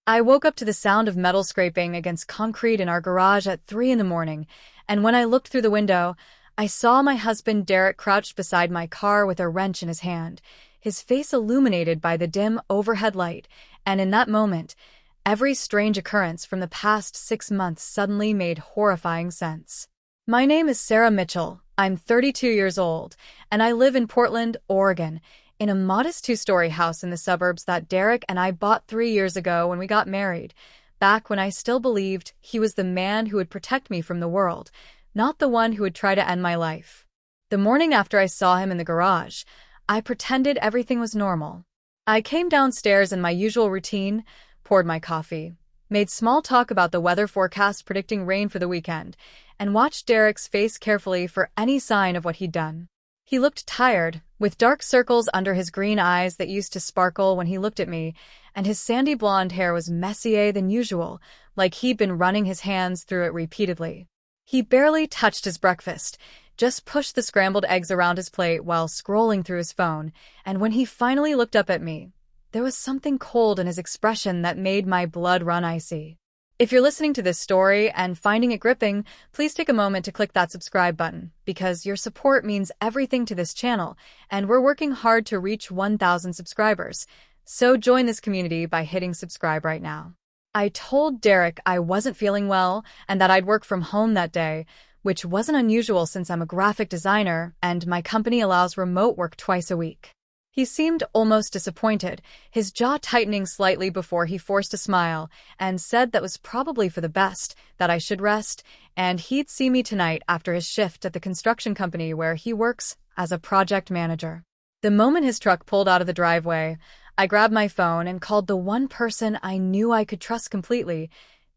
I woke up to the sound of metal scraping against concrete in our garage at 3 in the morning, and when I looked through the window, I saw my husband Derek crouched beside my car with a wrench in his hand, his face illuminated by the dim overhead light, and in that moment, every strange occurrence from the past 6 months suddenly made horrifying sense. My name is Sarah Mitchell. I'm 32 years old, and I live in Portland, Oregon, in a modest two-story house in the suburbs that Derek and I bought 3 years ago when we got married, back when I still believed he was the man who would protect me from the world, not the one who would try to end my life. The morning after I saw him in the garage, I pretended everything was normal. I came downstairs in my usual routine, poured my coffee, made small talk about the weather forecast predicting rain for the weekend, and watched Derek's face carefully for any sign of what he'd done. He looked tired, with dark circles under his green eyes that used to sparkle when he looked at me, and his sandy blonde hair was messier than usual, like he'd been running his hands through it repeatedly. He barely touched his breakfast, just pushed the scrambled eggs around his plate while scrolling through his phone, and when he finally looked up at me, there was something cold in his expression that made my blood run icy. If you're listening to this story and finding it gripping, please take a moment to click that subscribe button, because your support means everything to this channel, and we're working hard to reach 1,000 subscribers. So join this community by hitting subscribe right now. I told Derek I wasn't feeling well and that I'd work from home that day, which wasn't unusual since I'm a graphic designer and my company allows remote work twice a week. He seemed almost disappointed, his jaw tightening slightly before he forced a smile, and said that was probably for the best, that I should rest, and he'd see me tonight after his shift at the construction company where he works as a project manager. The moment his truck pulled out of the driveway, I grabbed my phone and called the one person I knew I could trust completely,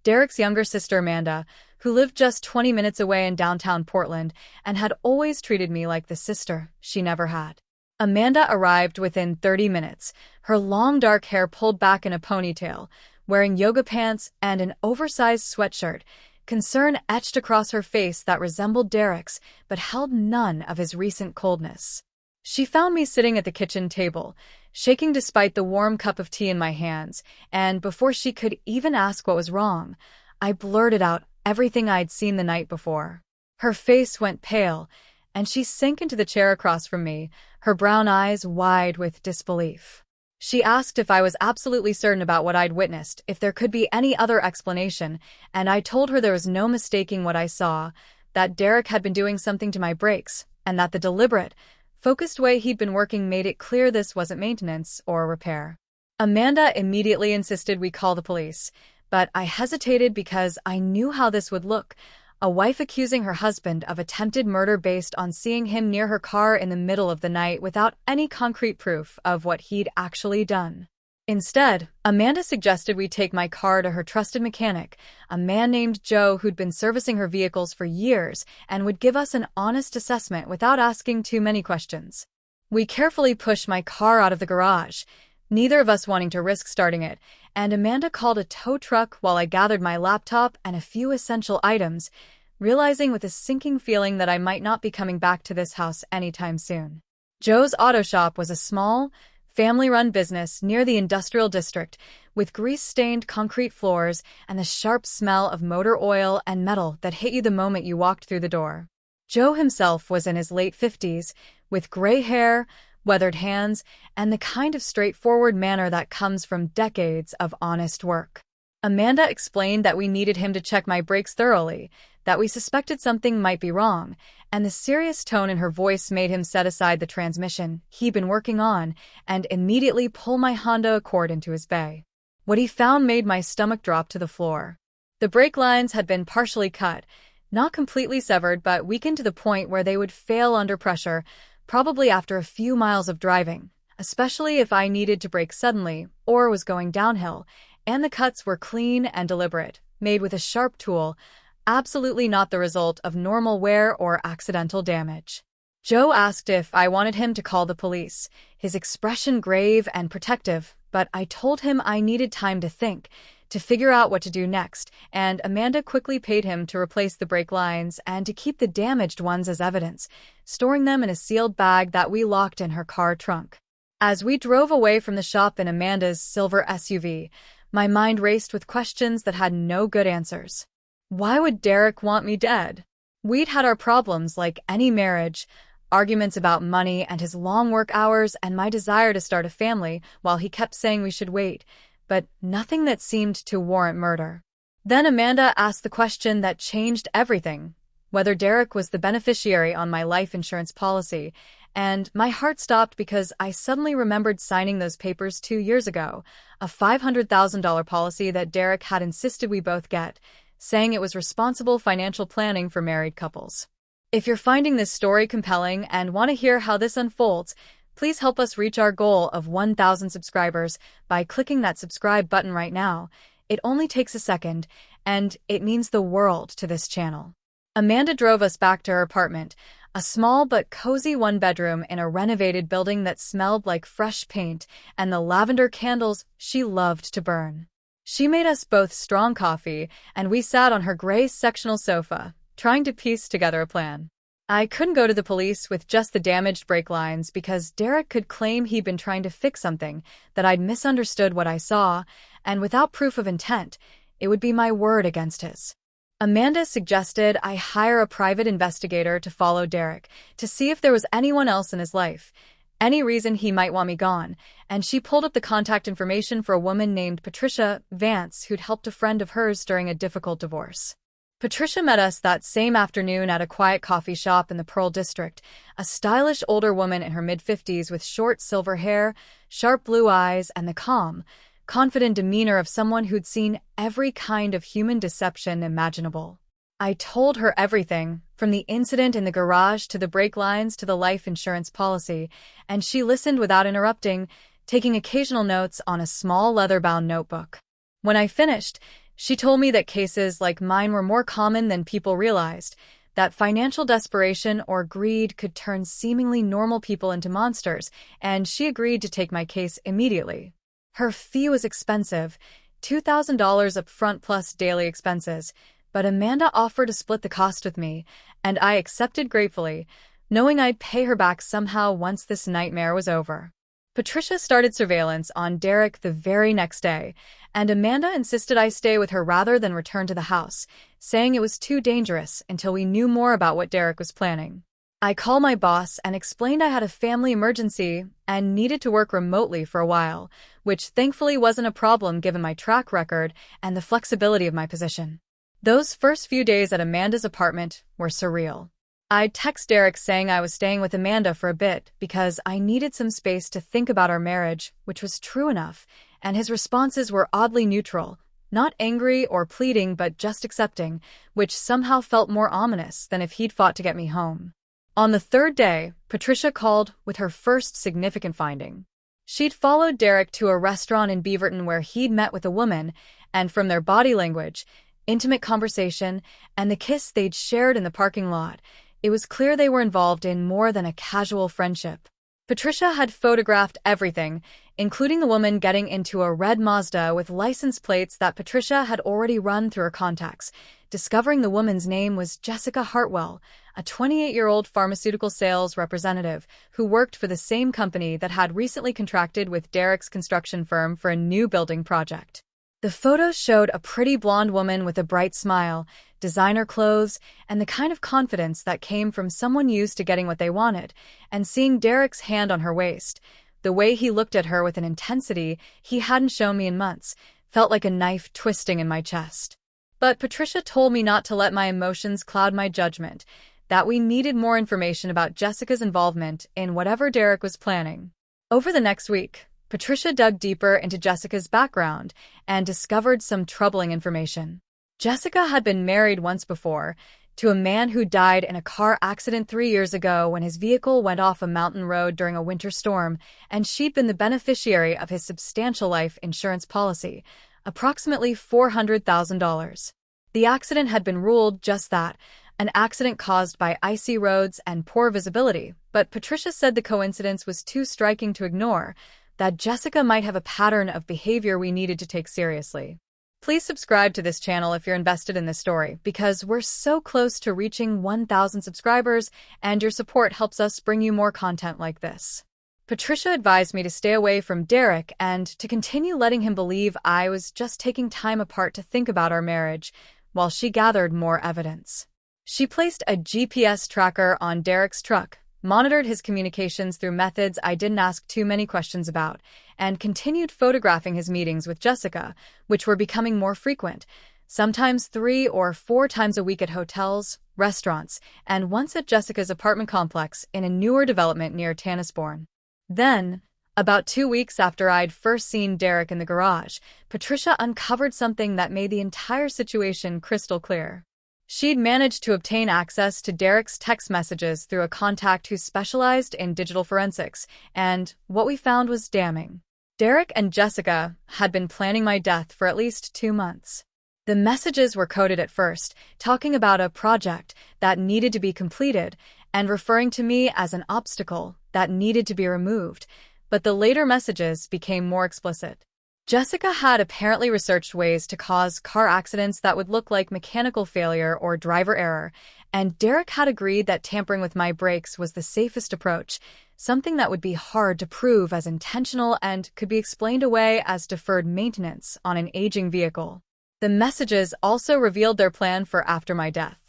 Derek's younger sister Amanda, who lived just 20 minutes away in downtown Portland and had always treated me like the sister she never had. Amanda arrived within 30 minutes, her long dark hair pulled back in a ponytail, wearing yoga pants and an oversized sweatshirt, concern etched across her face that resembled Derek's but held none of his recent coldness. She found me sitting at the kitchen table, shaking despite the warm cup of tea in my hands, and before she could even ask what was wrong, I blurted out everything I'd seen the night before. Her face went pale, and she sank into the chair across from me, her brown eyes wide with disbelief. She asked if I was absolutely certain about what I'd witnessed, if there could be any other explanation, and I told her there was no mistaking what I saw, that Derek had been doing something to my brakes, and that the deliberate, focused way he'd been working made it clear this wasn't maintenance or repair. Amanda immediately insisted we call the police, but I hesitated because I knew how this would look. A wife accusing her husband of attempted murder based on seeing him near her car in the middle of the night without any concrete proof of what he'd actually done. Instead, Amanda suggested we take my car to her trusted mechanic, a man named Joe who'd been servicing her vehicles for years and would give us an honest assessment without asking too many questions. We carefully pushed my car out of the garage, neither of us wanting to risk starting it, and Amanda called a tow truck while I gathered my laptop and a few essential items, realizing with a sinking feeling that I might not be coming back to this house anytime soon. Joe's auto shop was a small, family-run business near the industrial district, with grease-stained concrete floors and the sharp smell of motor oil and metal that hit you the moment you walked through the door. Joe himself was in his late 50s, with gray hair, weathered hands, and the kind of straightforward manner that comes from decades of honest work. Amanda explained that we needed him to check my brakes thoroughly, that we suspected something might be wrong, and the serious tone in her voice made him set aside the transmission he'd been working on and immediately pull my Honda Accord into his bay. What he found made my stomach drop to the floor. The brake lines had been partially cut, not completely severed but weakened to the point where they would fail under pressure, probably after a few miles of driving, especially if I needed to brake suddenly or was going downhill, and the cuts were clean and deliberate, made with a sharp tool, absolutely not the result of normal wear or accidental damage. Joe asked if I wanted him to call the police, his expression grave and protective, but I told him I needed time to think, to figure out what to do next, and Amanda quickly paid him to replace the brake lines and to keep the damaged ones as evidence, storing them in a sealed bag that we locked in her car trunk. As we drove away from the shop in Amanda's silver SUV, My mind raced with questions that had no good answers. Why would Derek want me dead? We'd had our problems like any marriage, arguments about money and his long work hours and my desire to start a family while he kept saying we should wait, but nothing that seemed to warrant murder. Then Amanda asked the question that changed everything, whether Derek was the beneficiary on my life insurance policy, and my heart stopped because I suddenly remembered signing those papers 2 years ago, a $500,000 policy that Derek had insisted we both get, saying it was responsible financial planning for married couples. If you're finding this story compelling and want to hear how this unfolds, please help us reach our goal of 1,000 subscribers by clicking that subscribe button right now. It only takes a second, and it means the world to this channel. Amanda drove us back to her apartment, a small but cozy one-bedroom in a renovated building that smelled like fresh paint and the lavender candles she loved to burn. She made us both strong coffee, and we sat on her gray sectional sofa, trying to piece together a plan. I couldn't go to the police with just the damaged brake lines because Derek could claim he'd been trying to fix something, that I'd misunderstood what I saw, and without proof of intent, it would be my word against his. Amanda suggested I hire a private investigator to follow Derek, to see if there was anyone else in his life, any reason he might want me gone, and she pulled up the contact information for a woman named Patricia Vance who'd helped a friend of hers during a difficult divorce. Patricia met us that same afternoon at a quiet coffee shop in the Pearl District, a stylish older woman in her mid-50s with short silver hair, sharp blue eyes, and the calm, confident demeanor of someone who'd seen every kind of human deception imaginable. I told her everything, from the incident in the garage to the brake lines to the life insurance policy, and she listened without interrupting, taking occasional notes on a small leather-bound notebook. When I finished, she told me that cases like mine were more common than people realized, that financial desperation or greed could turn seemingly normal people into monsters, and she agreed to take my case immediately. Her fee was expensive, $2,000 up front plus daily expenses, but Amanda offered to split the cost with me, and I accepted gratefully, knowing I'd pay her back somehow once this nightmare was over. Patricia started surveillance on Derek the very next day, and Amanda insisted I stay with her rather than return to the house, saying it was too dangerous until we knew more about what Derek was planning. I called my boss and explained I had a family emergency and needed to work remotely for a while, which thankfully wasn't a problem given my track record and the flexibility of my position. Those first few days at Amanda's apartment were surreal. I'd text Derek saying I was staying with Amanda for a bit because I needed some space to think about our marriage, which was true enough, and his responses were oddly neutral, not angry or pleading but just accepting, which somehow felt more ominous than if he'd fought to get me home. On the third day, Patricia called with her first significant finding. She'd followed Derek to a restaurant in Beaverton where he'd met with a woman, and from their body language, intimate conversation, and the kiss they'd shared in the parking lot, it was clear they were involved in more than a casual friendship. Patricia had photographed everything, including the woman getting into a red Mazda with license plates that Patricia had already run through her contacts, discovering the woman's name was Jessica Hartwell, a 28-year-old pharmaceutical sales representative who worked for the same company that had recently contracted with Derek's construction firm for a new building project. The photos showed a pretty blonde woman with a bright smile, designer clothes, and the kind of confidence that came from someone used to getting what they wanted, and seeing Derek's hand on her waist, the way he looked at her with an intensity he hadn't shown me in months, felt like a knife twisting in my chest. But Patricia told me not to let my emotions cloud my judgment, that we needed more information about Jessica's involvement in whatever Derek was planning. Over the next week, Patricia dug deeper into Jessica's background and discovered some troubling information. Jessica had been married once before, to a man who died in a car accident 3 years ago when his vehicle went off a mountain road during a winter storm, and she'd been the beneficiary of his substantial life insurance policy, approximately $400,000. The accident had been ruled just that, an accident caused by icy roads and poor visibility, but Patricia said the coincidence was too striking to ignore, that Jessica might have a pattern of behavior we needed to take seriously. Please subscribe to this channel if you're invested in this story, because we're so close to reaching 1,000 subscribers, and your support helps us bring you more content like this. Patricia advised me to stay away from Derek and to continue letting him believe I was just taking time apart to think about our marriage, while she gathered more evidence. She placed a GPS tracker on Derek's truck, monitored his communications through methods I didn't ask too many questions about, and continued photographing his meetings with Jessica, which were becoming more frequent, sometimes 3 or 4 times a week at hotels, restaurants, and once at Jessica's apartment complex in a newer development near Tanasbourne. Then, about 2 weeks after I'd first seen Derek in the garage, Patricia uncovered something that made the entire situation crystal clear. She'd managed to obtain access to Derek's text messages through a contact who specialized in digital forensics, and what we found was damning. Derek and Jessica had been planning my death for at least 2 months. The messages were coded at first, talking about a project that needed to be completed and referring to me as an obstacle that needed to be removed, but the later messages became more explicit. Jessica had apparently researched ways to cause car accidents that would look like mechanical failure or driver error, and Derek had agreed that tampering with my brakes was the safest approach, something that would be hard to prove as intentional and could be explained away as deferred maintenance on an aging vehicle. The messages also revealed their plan for after my death.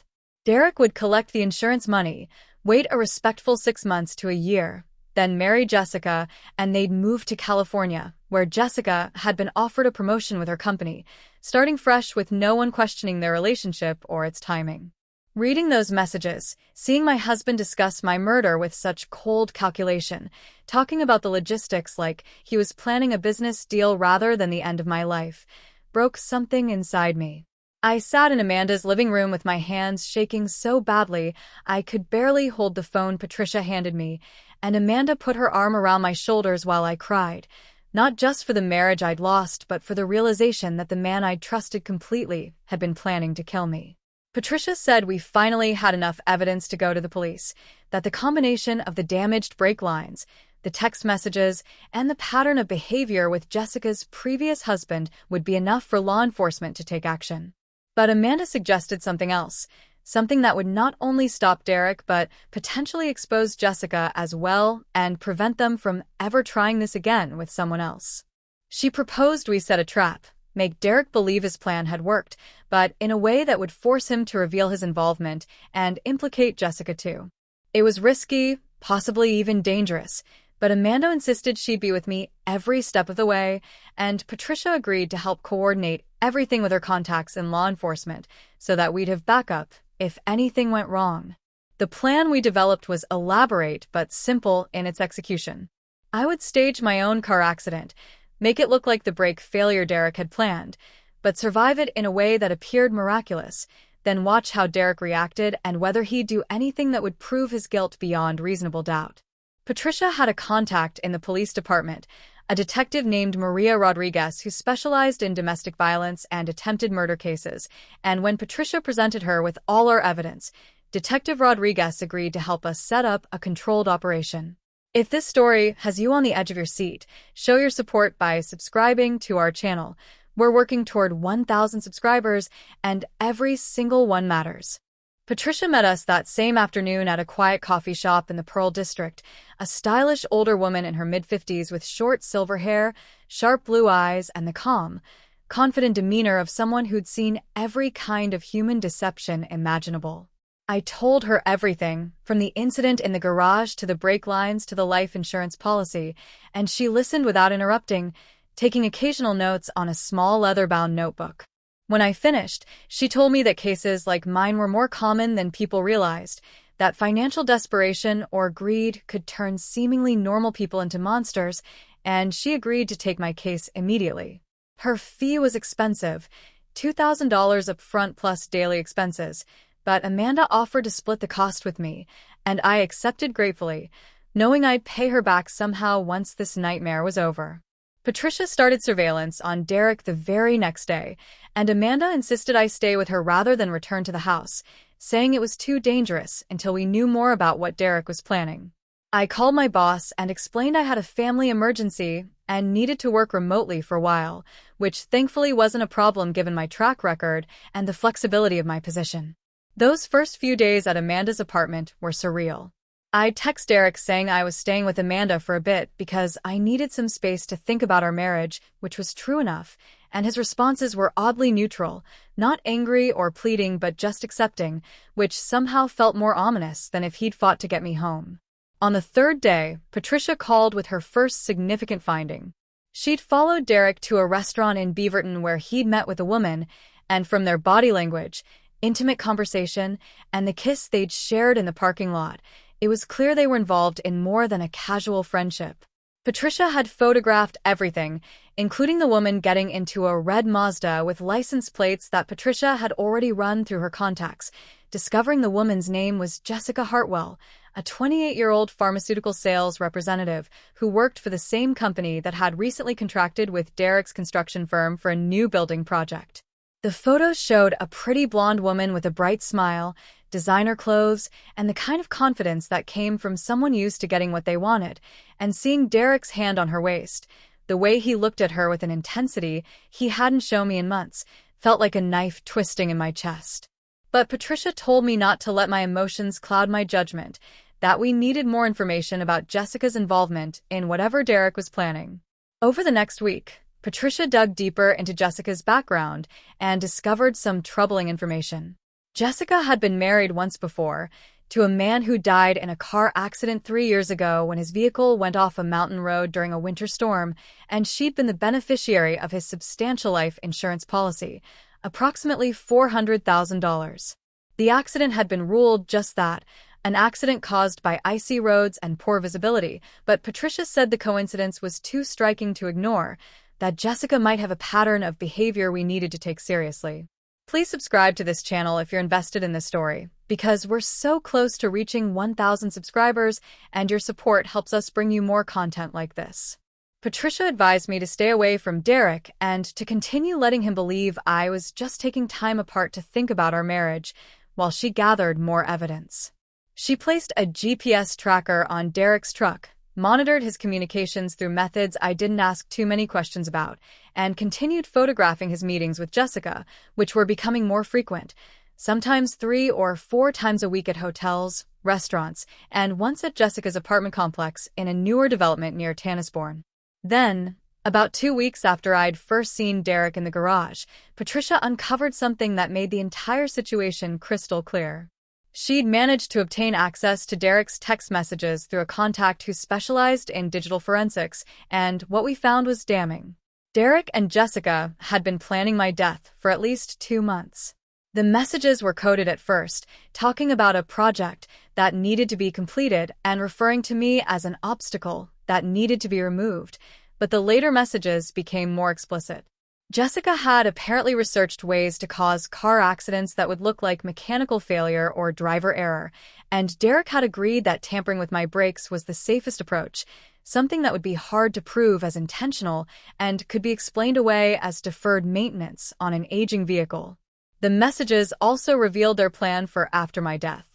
Derek would collect the insurance money, wait a respectful 6 months to a year, then marry Jessica, and they'd move to California, where Jessica had been offered a promotion with her company, starting fresh with no one questioning their relationship or its timing. Reading those messages, seeing my husband discuss my murder with such cold calculation, talking about the logistics like he was planning a business deal rather than the end of my life, broke something inside me. I sat in Amanda's living room with my hands shaking so badly I could barely hold the phone Patricia handed me, and Amanda put her arm around my shoulders while I cried, not just for the marriage I'd lost but for the realization that the man I'd trusted completely had been planning to kill me. Patricia said we finally had enough evidence to go to the police, that the combination of the damaged brake lines, the text messages, and the pattern of behavior with Jessica's previous husband would be enough for law enforcement to take action. But Amanda suggested something else, something that would not only stop Derek but potentially expose Jessica as well and prevent them from ever trying this again with someone else. She proposed we set a trap, make Derek believe his plan had worked, but in a way that would force him to reveal his involvement and implicate Jessica too. It was risky, possibly even dangerous, but Amanda insisted she'd be with me every step of the way, and Patricia agreed to help coordinate everything with her contacts in law enforcement so that we'd have backup if anything went wrong. The plan we developed was elaborate but simple in its execution. I would stage my own car accident, make it look like the brake failure Derek had planned, but survive it in a way that appeared miraculous, then watch how Derek reacted and whether he'd do anything that would prove his guilt beyond reasonable doubt. Patricia had a contact in the police department, a detective named Maria Rodriguez who specialized in domestic violence and attempted murder cases, and when Patricia presented her with all our evidence, Detective Rodriguez agreed to help us set up a controlled operation. If this story has you on the edge of your seat, show your support by subscribing to our channel. We're working toward 1,000 subscribers, and every single one matters. Patricia met us that same afternoon at a quiet coffee shop in the Pearl District, a stylish older woman in her mid-50s with short silver hair, sharp blue eyes, and the calm, confident demeanor of someone who'd seen every kind of human deception imaginable. I told her everything, from the incident in the garage to the brake lines to the life insurance policy, and she listened without interrupting, taking occasional notes on a small leather-bound notebook. When I finished, she told me that cases like mine were more common than people realized, that financial desperation or greed could turn seemingly normal people into monsters, and she agreed to take my case immediately. Her fee was expensive, $2,000 up front plus daily expenses, but Amanda offered to split the cost with me, and I accepted gratefully, knowing I'd pay her back somehow once this nightmare was over. Patricia started surveillance on Derek the very next day, and Amanda insisted I stay with her rather than return to the house, saying it was too dangerous until we knew more about what Derek was planning. I called my boss and explained I had a family emergency and needed to work remotely for a while, which thankfully wasn't a problem given my track record and the flexibility of my position. Those first few days at Amanda's apartment were surreal. I text Derek saying I was staying with Amanda for a bit because I needed some space to think about our marriage, which was true enough, and his responses were oddly neutral, not angry or pleading but just accepting, which somehow felt more ominous than if he'd fought to get me home. On the third day, Patricia called with her first significant finding. She'd followed Derek to a restaurant in Beaverton where he'd met with a woman, and from their body language, intimate conversation, and the kiss they'd shared in the parking lot, it was clear they were involved in more than a casual friendship. Patricia had photographed everything, including the woman getting into a red Mazda with license plates that Patricia had already run through her contacts, discovering the woman's name was Jessica Hartwell, a 28-year-old pharmaceutical sales representative who worked for the same company that had recently contracted with Derek's construction firm for a new building project. The photos showed a pretty blonde woman with a bright smile, designer clothes, and the kind of confidence that came from someone used to getting what they wanted, and seeing Derek's hand on her waist, the way he looked at her with an intensity he hadn't shown me in months, felt like a knife twisting in my chest. But Patricia told me not to let my emotions cloud my judgment, that we needed more information about Jessica's involvement in whatever Derek was planning. Over the next week, Patricia dug deeper into Jessica's background and discovered some troubling information. Jessica had been married once before, to a man who died in a car accident 3 years ago when his vehicle went off a mountain road during a winter storm, and she'd been the beneficiary of his substantial life insurance policy, approximately $400,000. The accident had been ruled just that, an accident caused by icy roads and poor visibility, but Patricia said the coincidence was too striking to ignore, that Jessica might have a pattern of behavior we needed to take seriously. Please subscribe to this channel if you're invested in this story, because we're so close to reaching 1,000 subscribers, and your support helps us bring you more content like this. Patricia advised me to stay away from Derek and to continue letting him believe I was just taking time apart to think about our marriage, while she gathered more evidence. She placed a GPS tracker on Derek's truck, monitored his communications through methods I didn't ask too many questions about, and continued photographing his meetings with Jessica, which were becoming more frequent, sometimes 3 or 4 times a week at hotels, restaurants, and once at Jessica's apartment complex in a newer development near Tannisbourne. Then, about 2 weeks after I'd first seen Derek in the garage, Patricia uncovered something that made the entire situation crystal clear. She'd managed to obtain access to Derek's text messages through a contact who specialized in digital forensics, and what we found was damning. Derek and Jessica had been planning my death for at least 2 months. The messages were coded at first, talking about a project that needed to be completed and referring to me as an obstacle that needed to be removed, but the later messages became more explicit. Jessica had apparently researched ways to cause car accidents that would look like mechanical failure or driver error, and Derek had agreed that tampering with my brakes was the safest approach, something that would be hard to prove as intentional and could be explained away as deferred maintenance on an aging vehicle. The messages also revealed their plan for after my death.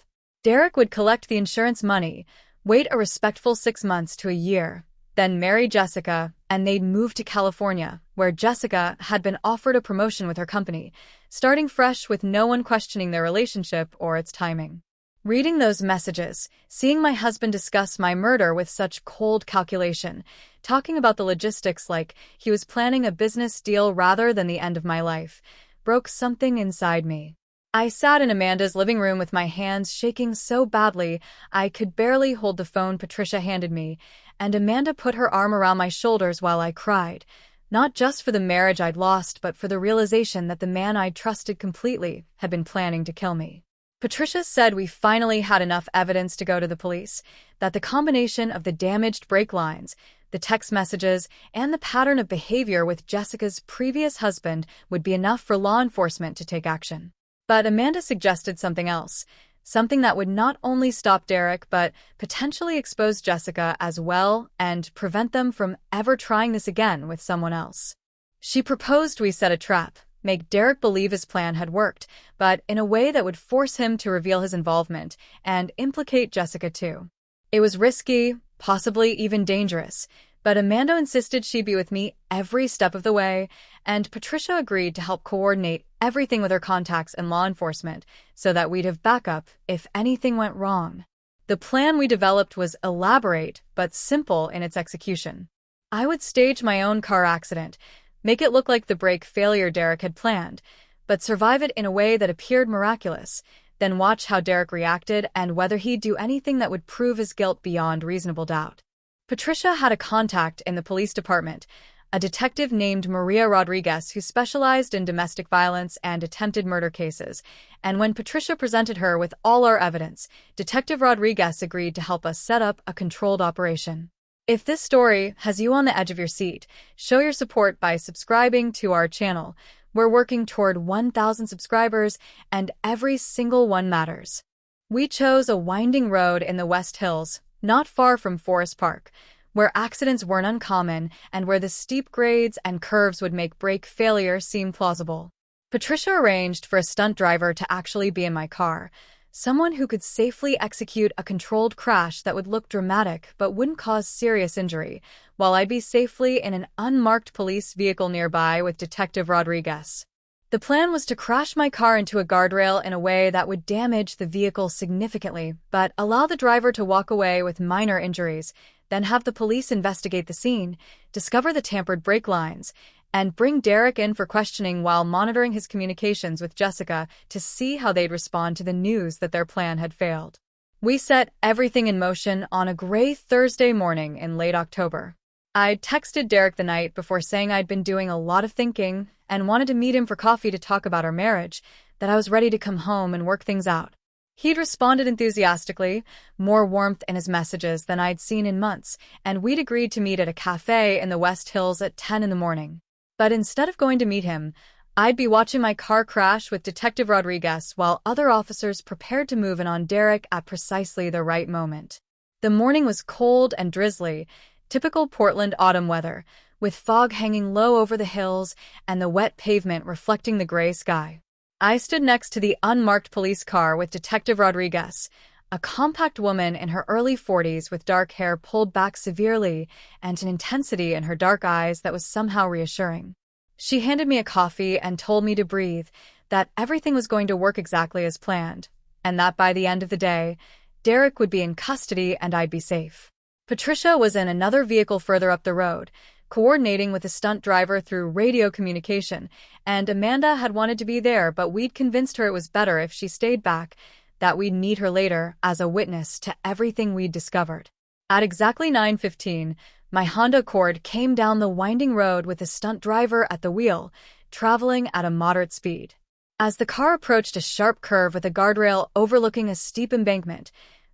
Derek would collect the insurance money, wait a respectful 6 months to a year, then marry Jessica, and they'd move to California, where Jessica had been offered a promotion with her company, starting fresh with no one questioning their relationship or its timing. Reading those messages, seeing my husband discuss my murder with such cold calculation, talking about the logistics like he was planning a business deal rather than the end of my life, broke something inside me. I sat in Amanda's living room with my hands shaking so badly I could barely hold the phone Patricia handed me, and Amanda put her arm around my shoulders while I cried, not just for the marriage I'd lost but for the realization that the man I'd trusted completely had been planning to kill me. Patricia said we finally had enough evidence to go to the police, that the combination of the damaged brake lines, the text messages, and the pattern of behavior with Jessica's previous husband would be enough for law enforcement to take action. But Amanda suggested something else, something that would not only stop Derek but potentially expose Jessica as well and prevent them from ever trying this again with someone else. She proposed we set a trap, make Derek believe his plan had worked, but in a way that would force him to reveal his involvement and implicate Jessica too. It was risky, possibly even dangerous, but Amanda insisted she'd be with me every step of the way, and Patricia agreed to help coordinate everything with her contacts and law enforcement so that we'd have backup if anything went wrong. The plan we developed was elaborate but simple in its execution. I would stage my own car accident, make it look like the brake failure Derek had planned, but survive it in a way that appeared miraculous, then watch how Derek reacted and whether he'd do anything that would prove his guilt beyond reasonable doubt. Patricia had a contact in the police department, a detective named Maria Rodriguez who specialized in domestic violence and attempted murder cases, and when Patricia presented her with all our evidence, Detective Rodriguez agreed to help us set up a controlled operation. If this story has you on the edge of your seat, show your support by subscribing to our channel. We're working toward 1,000 subscribers, and every single one matters. We chose a winding road in the West Hills, not far from Forest Park, where accidents weren't uncommon and where the steep grades and curves would make brake failure seem plausible. Patricia arranged for a stunt driver to actually be in my car, someone who could safely execute a controlled crash that would look dramatic but wouldn't cause serious injury, while I'd be safely in an unmarked police vehicle nearby with Detective Rodriguez. The plan was to crash my car into a guardrail in a way that would damage the vehicle significantly, but allow the driver to walk away with minor injuries, then have the police investigate the scene, discover the tampered brake lines, and bring Derek in for questioning while monitoring his communications with Jessica to see how they'd respond to the news that their plan had failed. We set everything in motion on a gray Thursday morning in late October. I texted Derek the night before saying I'd been doing a lot of thinking and wanted to meet him for coffee to talk about our marriage, that I was ready to come home and work things out. He'd responded enthusiastically, more warmth in his messages than I'd seen in months, and we'd agreed to meet at a cafe in the West Hills at 10 in the morning. But instead of going to meet him, I'd be watching my car crash with Detective Rodriguez while other officers prepared to move in on Derek at precisely the right moment. The morning was cold and drizzly, typical Portland autumn weather, with fog hanging low over the hills and the wet pavement reflecting the gray sky. I stood next to the unmarked police car with Detective Rodriguez, a compact woman in her early 40s with dark hair pulled back severely and an intensity in her dark eyes that was somehow reassuring. She handed me a coffee and told me to breathe, that everything was going to work exactly as planned, and that by the end of the day, Derek would be in custody and I'd be safe. Patricia was in another vehicle further up the road, coordinating with a stunt driver through radio communication, and Amanda had wanted to be there, but we'd convinced her it was better if she stayed back, that we'd need her later as a witness to everything we'd discovered. At exactly 9:15, my Honda Accord came down the winding road with a stunt driver at the wheel, traveling at a moderate speed. As the car approached a sharp curve with a guardrail overlooking a steep embankment,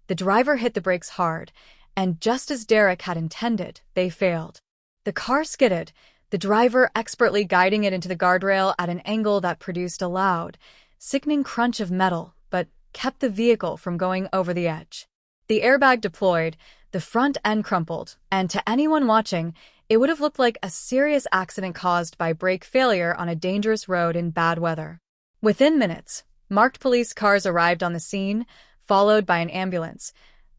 the driver hit the brakes hard, and just as Derek had intended, they failed. The car skidded, the driver expertly guiding it into the guardrail at an angle that produced a loud, sickening crunch of metal, but kept the vehicle from going over the edge. The airbag deployed, the front end crumpled, and to anyone watching, it would have looked like a serious accident caused by brake failure on a dangerous road in bad weather. Within minutes, marked police cars arrived on the scene, followed by an ambulance,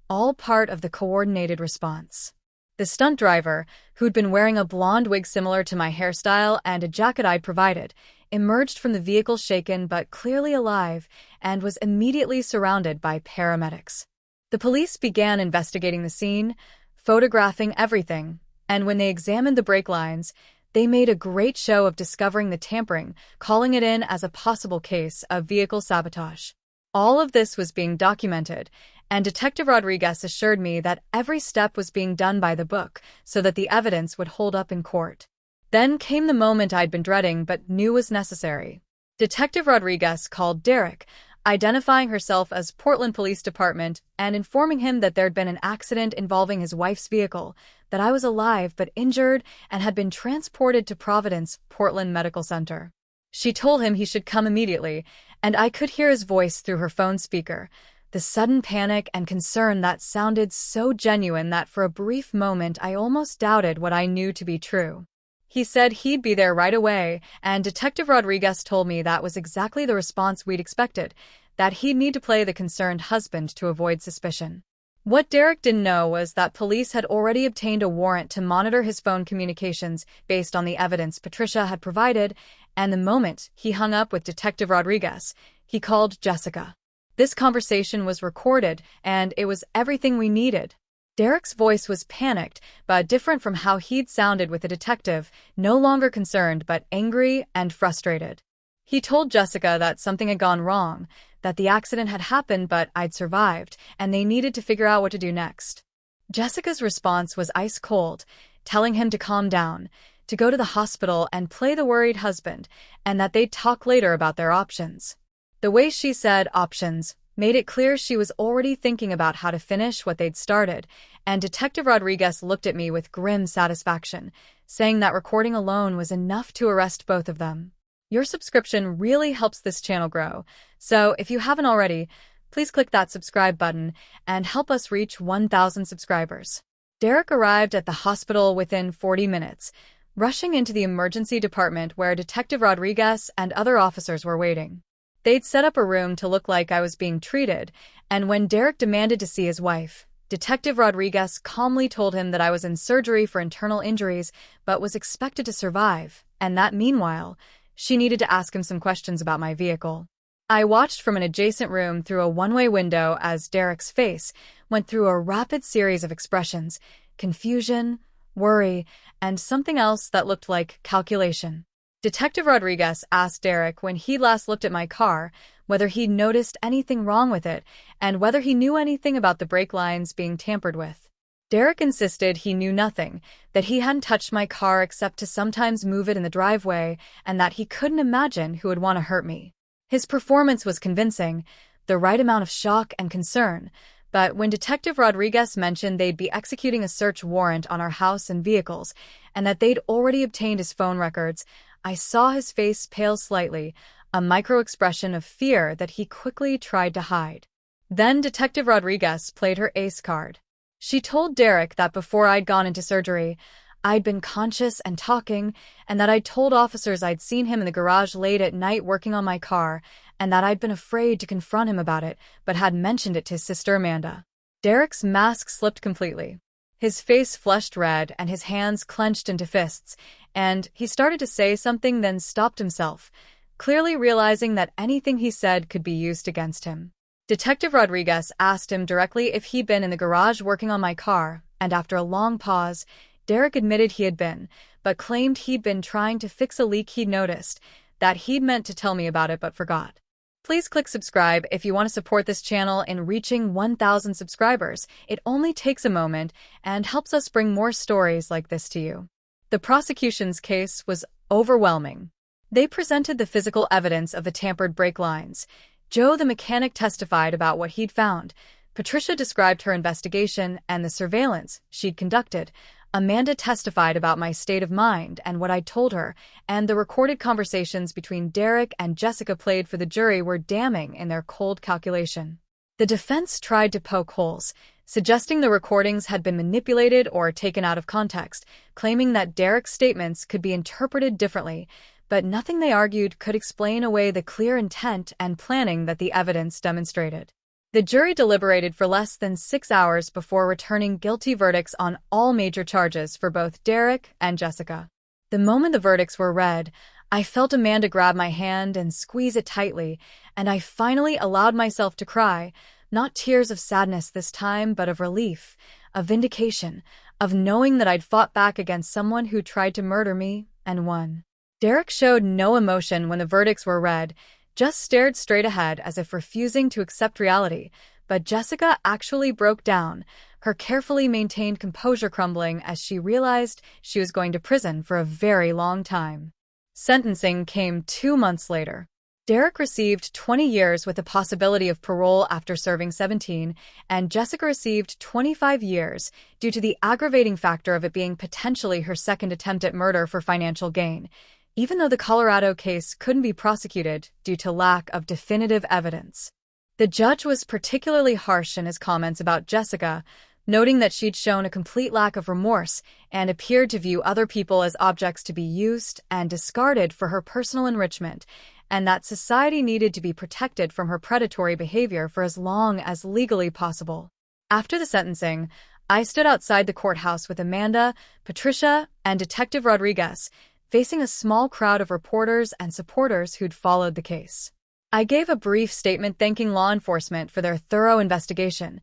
all part of the coordinated response. The stunt driver, who'd been wearing a blonde wig similar to my hairstyle and a jacket I'd provided, emerged from the vehicle shaken but clearly alive and was immediately surrounded by paramedics. The police began investigating the scene, photographing everything, and when they examined the brake lines, they made a great show of discovering the tampering, calling it in as a possible case of vehicle sabotage. All of this was being documented, and Detective Rodriguez assured me that every step was being done by the book so that the evidence would hold up in court. Then came the moment I'd been dreading but knew was necessary. Detective Rodriguez called Derek, identifying herself as Portland Police Department and informing him that there'd been an accident involving his wife's vehicle, that I was alive but injured and had been transported to Providence Portland Medical Center. She told him he should come immediately, and I could hear his voice through her phone speaker, the sudden panic and concern that sounded so genuine that for a brief moment I almost doubted what I knew to be true. He said he'd be there right away, and Detective Rodriguez told me that was exactly the response we'd expected, that he'd need to play the concerned husband to avoid suspicion. What Derek didn't know was that police had already obtained a warrant to monitor his phone communications based on the evidence Patricia had provided, and the moment he hung up with Detective Rodriguez, he called Jessica. This conversation was recorded, and it was everything we needed. Derek's voice was panicked, but different from how he'd sounded with the detective, no longer concerned but angry and frustrated. He told Jessica that something had gone wrong, that the accident had happened but I'd survived, and they needed to figure out what to do next. Jessica's response was ice cold, telling him to calm down, to go to the hospital and play the worried husband, and that they'd talk later about their options. The way she said options made it clear she was already thinking about how to finish what they'd started, and Detective Rodriguez looked at me with grim satisfaction, saying that recording alone was enough to arrest both of them. Your subscription really helps this channel grow, so if you haven't already, please click that subscribe button and help us reach 1,000 subscribers. Derek arrived at the hospital within 40 minutes, rushing into the emergency department where Detective Rodriguez and other officers were waiting. They'd set up a room to look like I was being treated, and when Derek demanded to see his wife, Detective Rodriguez calmly told him that I was in surgery for internal injuries but was expected to survive, and that meanwhile, she needed to ask him some questions about my vehicle. I watched from an adjacent room through a one-way window as Derek's face went through a rapid series of expressions: confusion, worry, and something else that looked like calculation. Detective Rodriguez asked Derek when he last looked at my car whether he'd noticed anything wrong with it and whether he knew anything about the brake lines being tampered with. Derek insisted he knew nothing, that he hadn't touched my car except to sometimes move it in the driveway, and that he couldn't imagine who would want to hurt me. His performance was convincing, the right amount of shock and concern, but when Detective Rodriguez mentioned they'd be executing a search warrant on our house and vehicles, and that they'd already obtained his phone records, I saw his face pale slightly, a micro-expression of fear that he quickly tried to hide. Then Detective Rodriguez played her ace card. She told Derek that before I'd gone into surgery, I'd been conscious and talking, and that I'd told officers I'd seen him in the garage late at night working on my car, and that I'd been afraid to confront him about it, but had mentioned it to his sister Amanda. Derek's mask slipped completely. His face flushed red and his hands clenched into fists, and he started to say something, then stopped himself, clearly realizing that anything he said could be used against him. Detective Rodriguez asked him directly if he'd been in the garage working on my car, and after a long pause, Derek admitted he had been, but claimed he'd been trying to fix a leak he'd noticed, that he'd meant to tell me about it but forgot. Please click subscribe if you want to support this channel in reaching 1,000 subscribers. It only takes a moment and helps us bring more stories like this to you. The prosecution's case was overwhelming. They presented the physical evidence of the tampered brake lines. Joe the mechanic testified about what he'd found. Patricia described her investigation and the surveillance she'd conducted. Amanda testified about my state of mind and what I'd told her, and the recorded conversations between Derek and Jessica played for the jury were damning in their cold calculation. The defense tried to poke holes, suggesting the recordings had been manipulated or taken out of context, claiming that Derek's statements could be interpreted differently, but nothing they argued could explain away the clear intent and planning that the evidence demonstrated. The jury deliberated for less than 6 hours before returning guilty verdicts on all major charges for both Derek and Jessica. The moment the verdicts were read, I felt Amanda grab my hand and squeeze it tightly, and I finally allowed myself to cry, not tears of sadness this time, but of relief, of vindication, of knowing that I'd fought back against someone who tried to murder me and won. Derek showed no emotion when the verdicts were read, just stared straight ahead as if refusing to accept reality, but Jessica actually broke down, her carefully maintained composure crumbling as she realized she was going to prison for a very long time. Sentencing came 2 months later. Derek received 20 years with the possibility of parole after serving 17, and Jessica received 25 years due to the aggravating factor of it being potentially her second attempt at murder for financial gain, even though the Colorado case couldn't be prosecuted due to lack of definitive evidence. The judge was particularly harsh in his comments about Jessica, noting that she'd shown a complete lack of remorse and appeared to view other people as objects to be used and discarded for her personal enrichment, and that society needed to be protected from her predatory behavior for as long as legally possible. After the sentencing, I stood outside the courthouse with Amanda, Patricia, and Detective Rodriguez, facing a small crowd of reporters and supporters who'd followed the case. I gave a brief statement thanking law enforcement for their thorough investigation,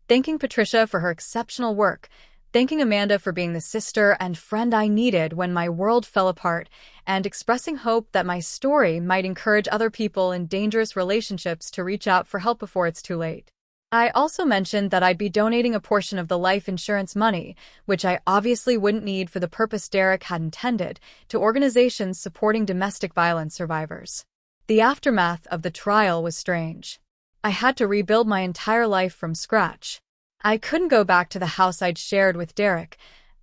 thanking Patricia for her exceptional work, thanking Amanda for being the sister and friend I needed when my world fell apart, and expressing hope that my story might encourage other people in dangerous relationships to reach out for help before it's too late. I also mentioned that I'd be donating a portion of the life insurance money, which I obviously wouldn't need for the purpose Derek had intended, to organizations supporting domestic violence survivors. The aftermath of the trial was strange. I had to rebuild my entire life from scratch. I couldn't go back to the house I'd shared with Derek.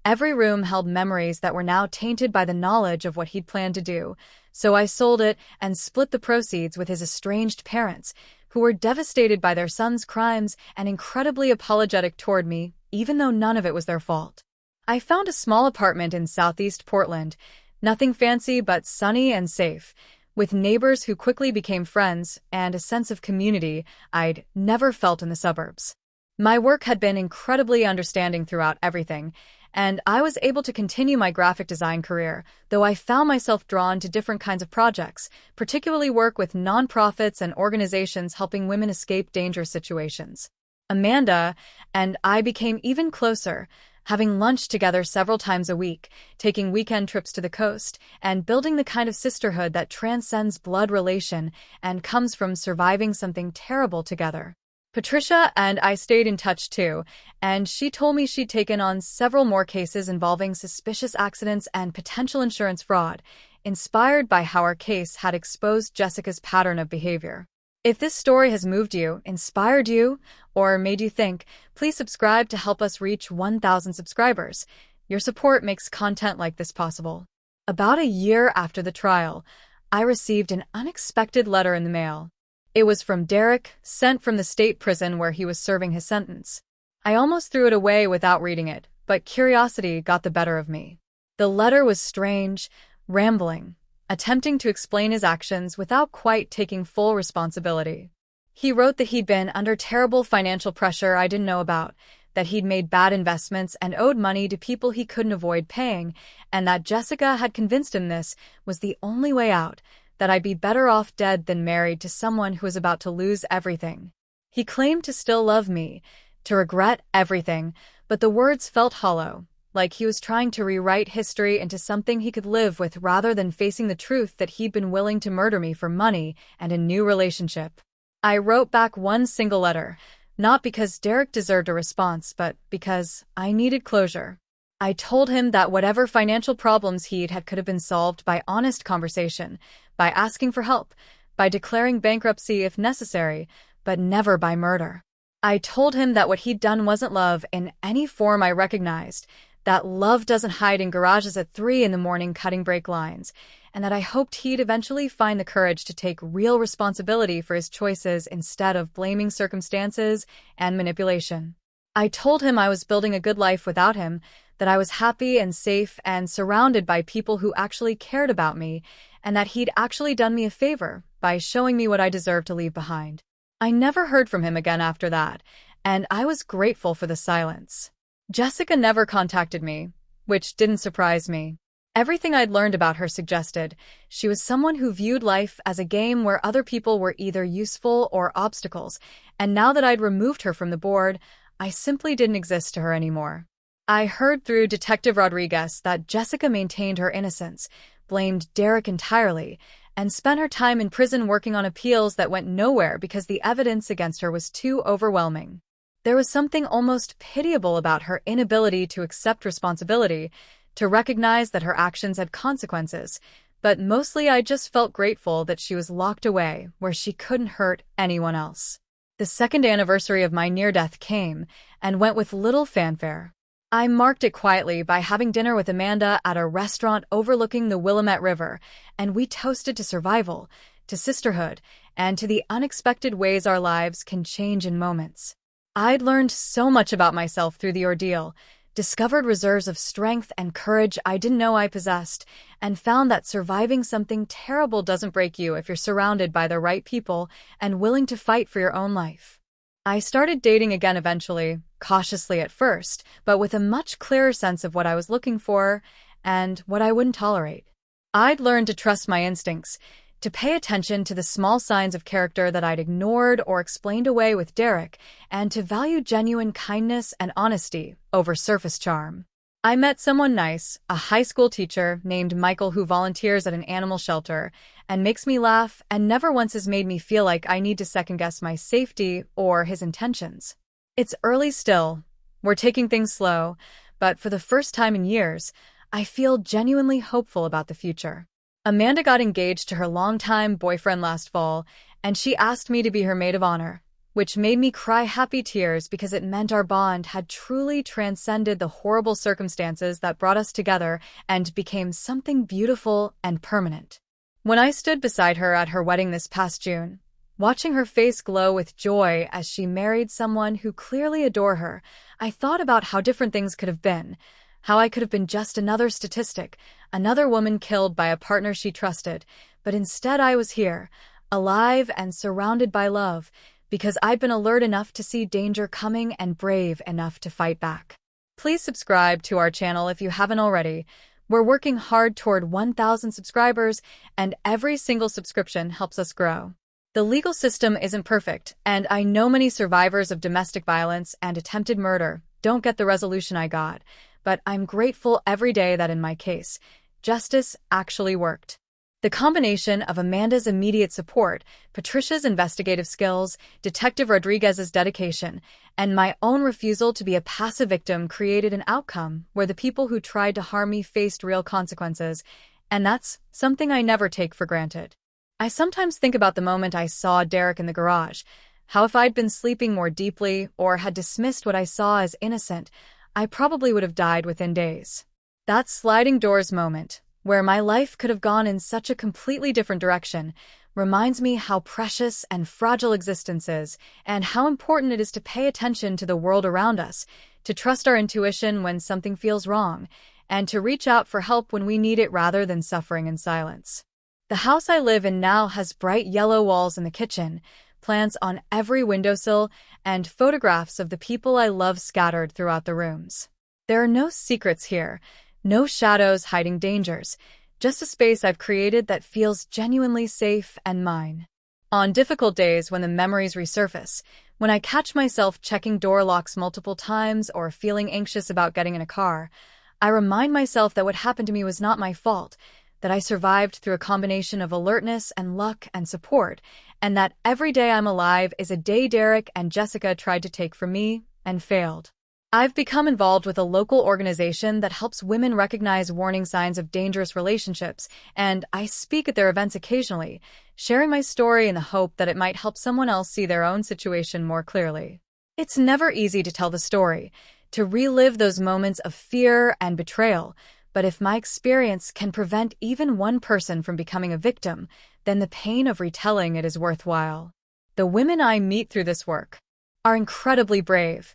Every room held memories that were now tainted by the knowledge of what he'd planned to do, so I sold it and split the proceeds with his estranged parents, who were devastated by their son's crimes and incredibly apologetic toward me, even though none of it was their fault. I found a small apartment in southeast Portland, nothing fancy but sunny and safe, with neighbors who quickly became friends and a sense of community I'd never felt in the suburbs. My work had been incredibly understanding throughout everything, and I was able to continue my graphic design career, though I found myself drawn to different kinds of projects, particularly work with nonprofits and organizations helping women escape dangerous situations. Amanda and I became even closer, having lunch together several times a week, taking weekend trips to the coast, and building the kind of sisterhood that transcends blood relation and comes from surviving something terrible together. Patricia and I stayed in touch too, and she told me she'd taken on several more cases involving suspicious accidents and potential insurance fraud, inspired by how our case had exposed Jessica's pattern of behavior. If this story has moved you, inspired you, or made you think, please subscribe to help us reach 1,000 subscribers. Your support makes content like this possible. About a year after the trial, I received an unexpected letter in the mail. It was from Derek, sent from the state prison where he was serving his sentence. I almost threw it away without reading it, but curiosity got the better of me. The letter was strange, rambling, attempting to explain his actions without quite taking full responsibility. He wrote that he'd been under terrible financial pressure I didn't know about, that he'd made bad investments and owed money to people he couldn't avoid paying, and that Jessica had convinced him this was the only way out, that I'd be better off dead than married to someone who was about to lose everything. He claimed to still love me, to regret everything, but the words felt hollow, like he was trying to rewrite history into something he could live with rather than facing the truth that he'd been willing to murder me for money and a new relationship. I wrote back one single letter, not because Derek deserved a response, but because I needed closure. I told him that whatever financial problems he'd had could have been solved by honest conversation, by asking for help, by declaring bankruptcy if necessary, but never by murder. I told him that what he'd done wasn't love in any form I recognized, that love doesn't hide in garages at 3 a.m. cutting brake lines, and that I hoped he'd eventually find the courage to take real responsibility for his choices instead of blaming circumstances and manipulation. I told him I was building a good life without him, that I was happy and safe and surrounded by people who actually cared about me, and that he'd actually done me a favor by showing me what I deserved to leave behind. I never heard from him again after that, and I was grateful for the silence. Jessica never contacted me, which didn't surprise me. Everything I'd learned about her suggested she was someone who viewed life as a game where other people were either useful or obstacles, and now that I'd removed her from the board, I simply didn't exist to her anymore. I heard through Detective Rodriguez that Jessica maintained her innocence, blamed Derek entirely, and spent her time in prison working on appeals that went nowhere because the evidence against her was too overwhelming. There was something almost pitiable about her inability to accept responsibility, to recognize that her actions had consequences, but mostly I just felt grateful that she was locked away where she couldn't hurt anyone else. The second anniversary of my near-death came and went with little fanfare. I marked it quietly by having dinner with Amanda at a restaurant overlooking the Willamette River, and we toasted to survival, to sisterhood, and to the unexpected ways our lives can change in moments. I'd learned so much about myself through the ordeal, discovered reserves of strength and courage I didn't know I possessed, and found that surviving something terrible doesn't break you if you're surrounded by the right people and willing to fight for your own life. I started dating again eventually, cautiously at first, but with a much clearer sense of what I was looking for and what I wouldn't tolerate. I'd learned to trust my instincts, to pay attention to the small signs of character that I'd ignored or explained away with Derek, and to value genuine kindness and honesty over surface charm. I met someone nice, a high school teacher named Michael who volunteers at an animal shelter and makes me laugh and never once has made me feel like I need to second-guess my safety or his intentions. It's early still. We're taking things slow, but for the first time in years, I feel genuinely hopeful about the future. Amanda got engaged to her longtime boyfriend last fall, and she asked me to be her maid of honor, which made me cry happy tears because it meant our bond had truly transcended the horrible circumstances that brought us together and became something beautiful and permanent. When I stood beside her at her wedding this past June, watching her face glow with joy as she married someone who clearly adored her, I thought about how different things could have been, how I could have been just another statistic, another woman killed by a partner she trusted, but instead I was here, alive and surrounded by love, because I'd been alert enough to see danger coming and brave enough to fight back. Please subscribe to our channel if you haven't already. We're working hard toward 1,000 subscribers, and every single subscription helps us grow. The legal system isn't perfect, and I know many survivors of domestic violence and attempted murder don't get the resolution I got, but I'm grateful every day that in my case, justice actually worked. The combination of Amanda's immediate support, Patricia's investigative skills, Detective Rodriguez's dedication, and my own refusal to be a passive victim created an outcome where the people who tried to harm me faced real consequences, and that's something I never take for granted. I sometimes think about the moment I saw Derek in the garage, how if I'd been sleeping more deeply or had dismissed what I saw as innocent, I probably would have died within days. That sliding doors moment, where my life could have gone in such a completely different direction, reminds me how precious and fragile existence is, and how important it is to pay attention to the world around us, to trust our intuition when something feels wrong, and to reach out for help when we need it rather than suffering in silence. The house I live in now has bright yellow walls in the kitchen, plants on every windowsill, and photographs of the people I love scattered throughout the rooms. There are no secrets here, no shadows hiding dangers, just a space I've created that feels genuinely safe and mine. On difficult days when the memories resurface, when I catch myself checking door locks multiple times or feeling anxious about getting in a car, I remind myself that what happened to me was not my fault, that I survived through a combination of alertness and luck and support, and that every day I'm alive is a day Derek and Jessica tried to take from me and failed. I've become involved with a local organization that helps women recognize warning signs of dangerous relationships, and I speak at their events occasionally, sharing my story in the hope that it might help someone else see their own situation more clearly. It's never easy to tell the story, to relive those moments of fear and betrayal, but if my experience can prevent even one person from becoming a victim, then the pain of retelling it is worthwhile. The women I meet through this work are incredibly brave,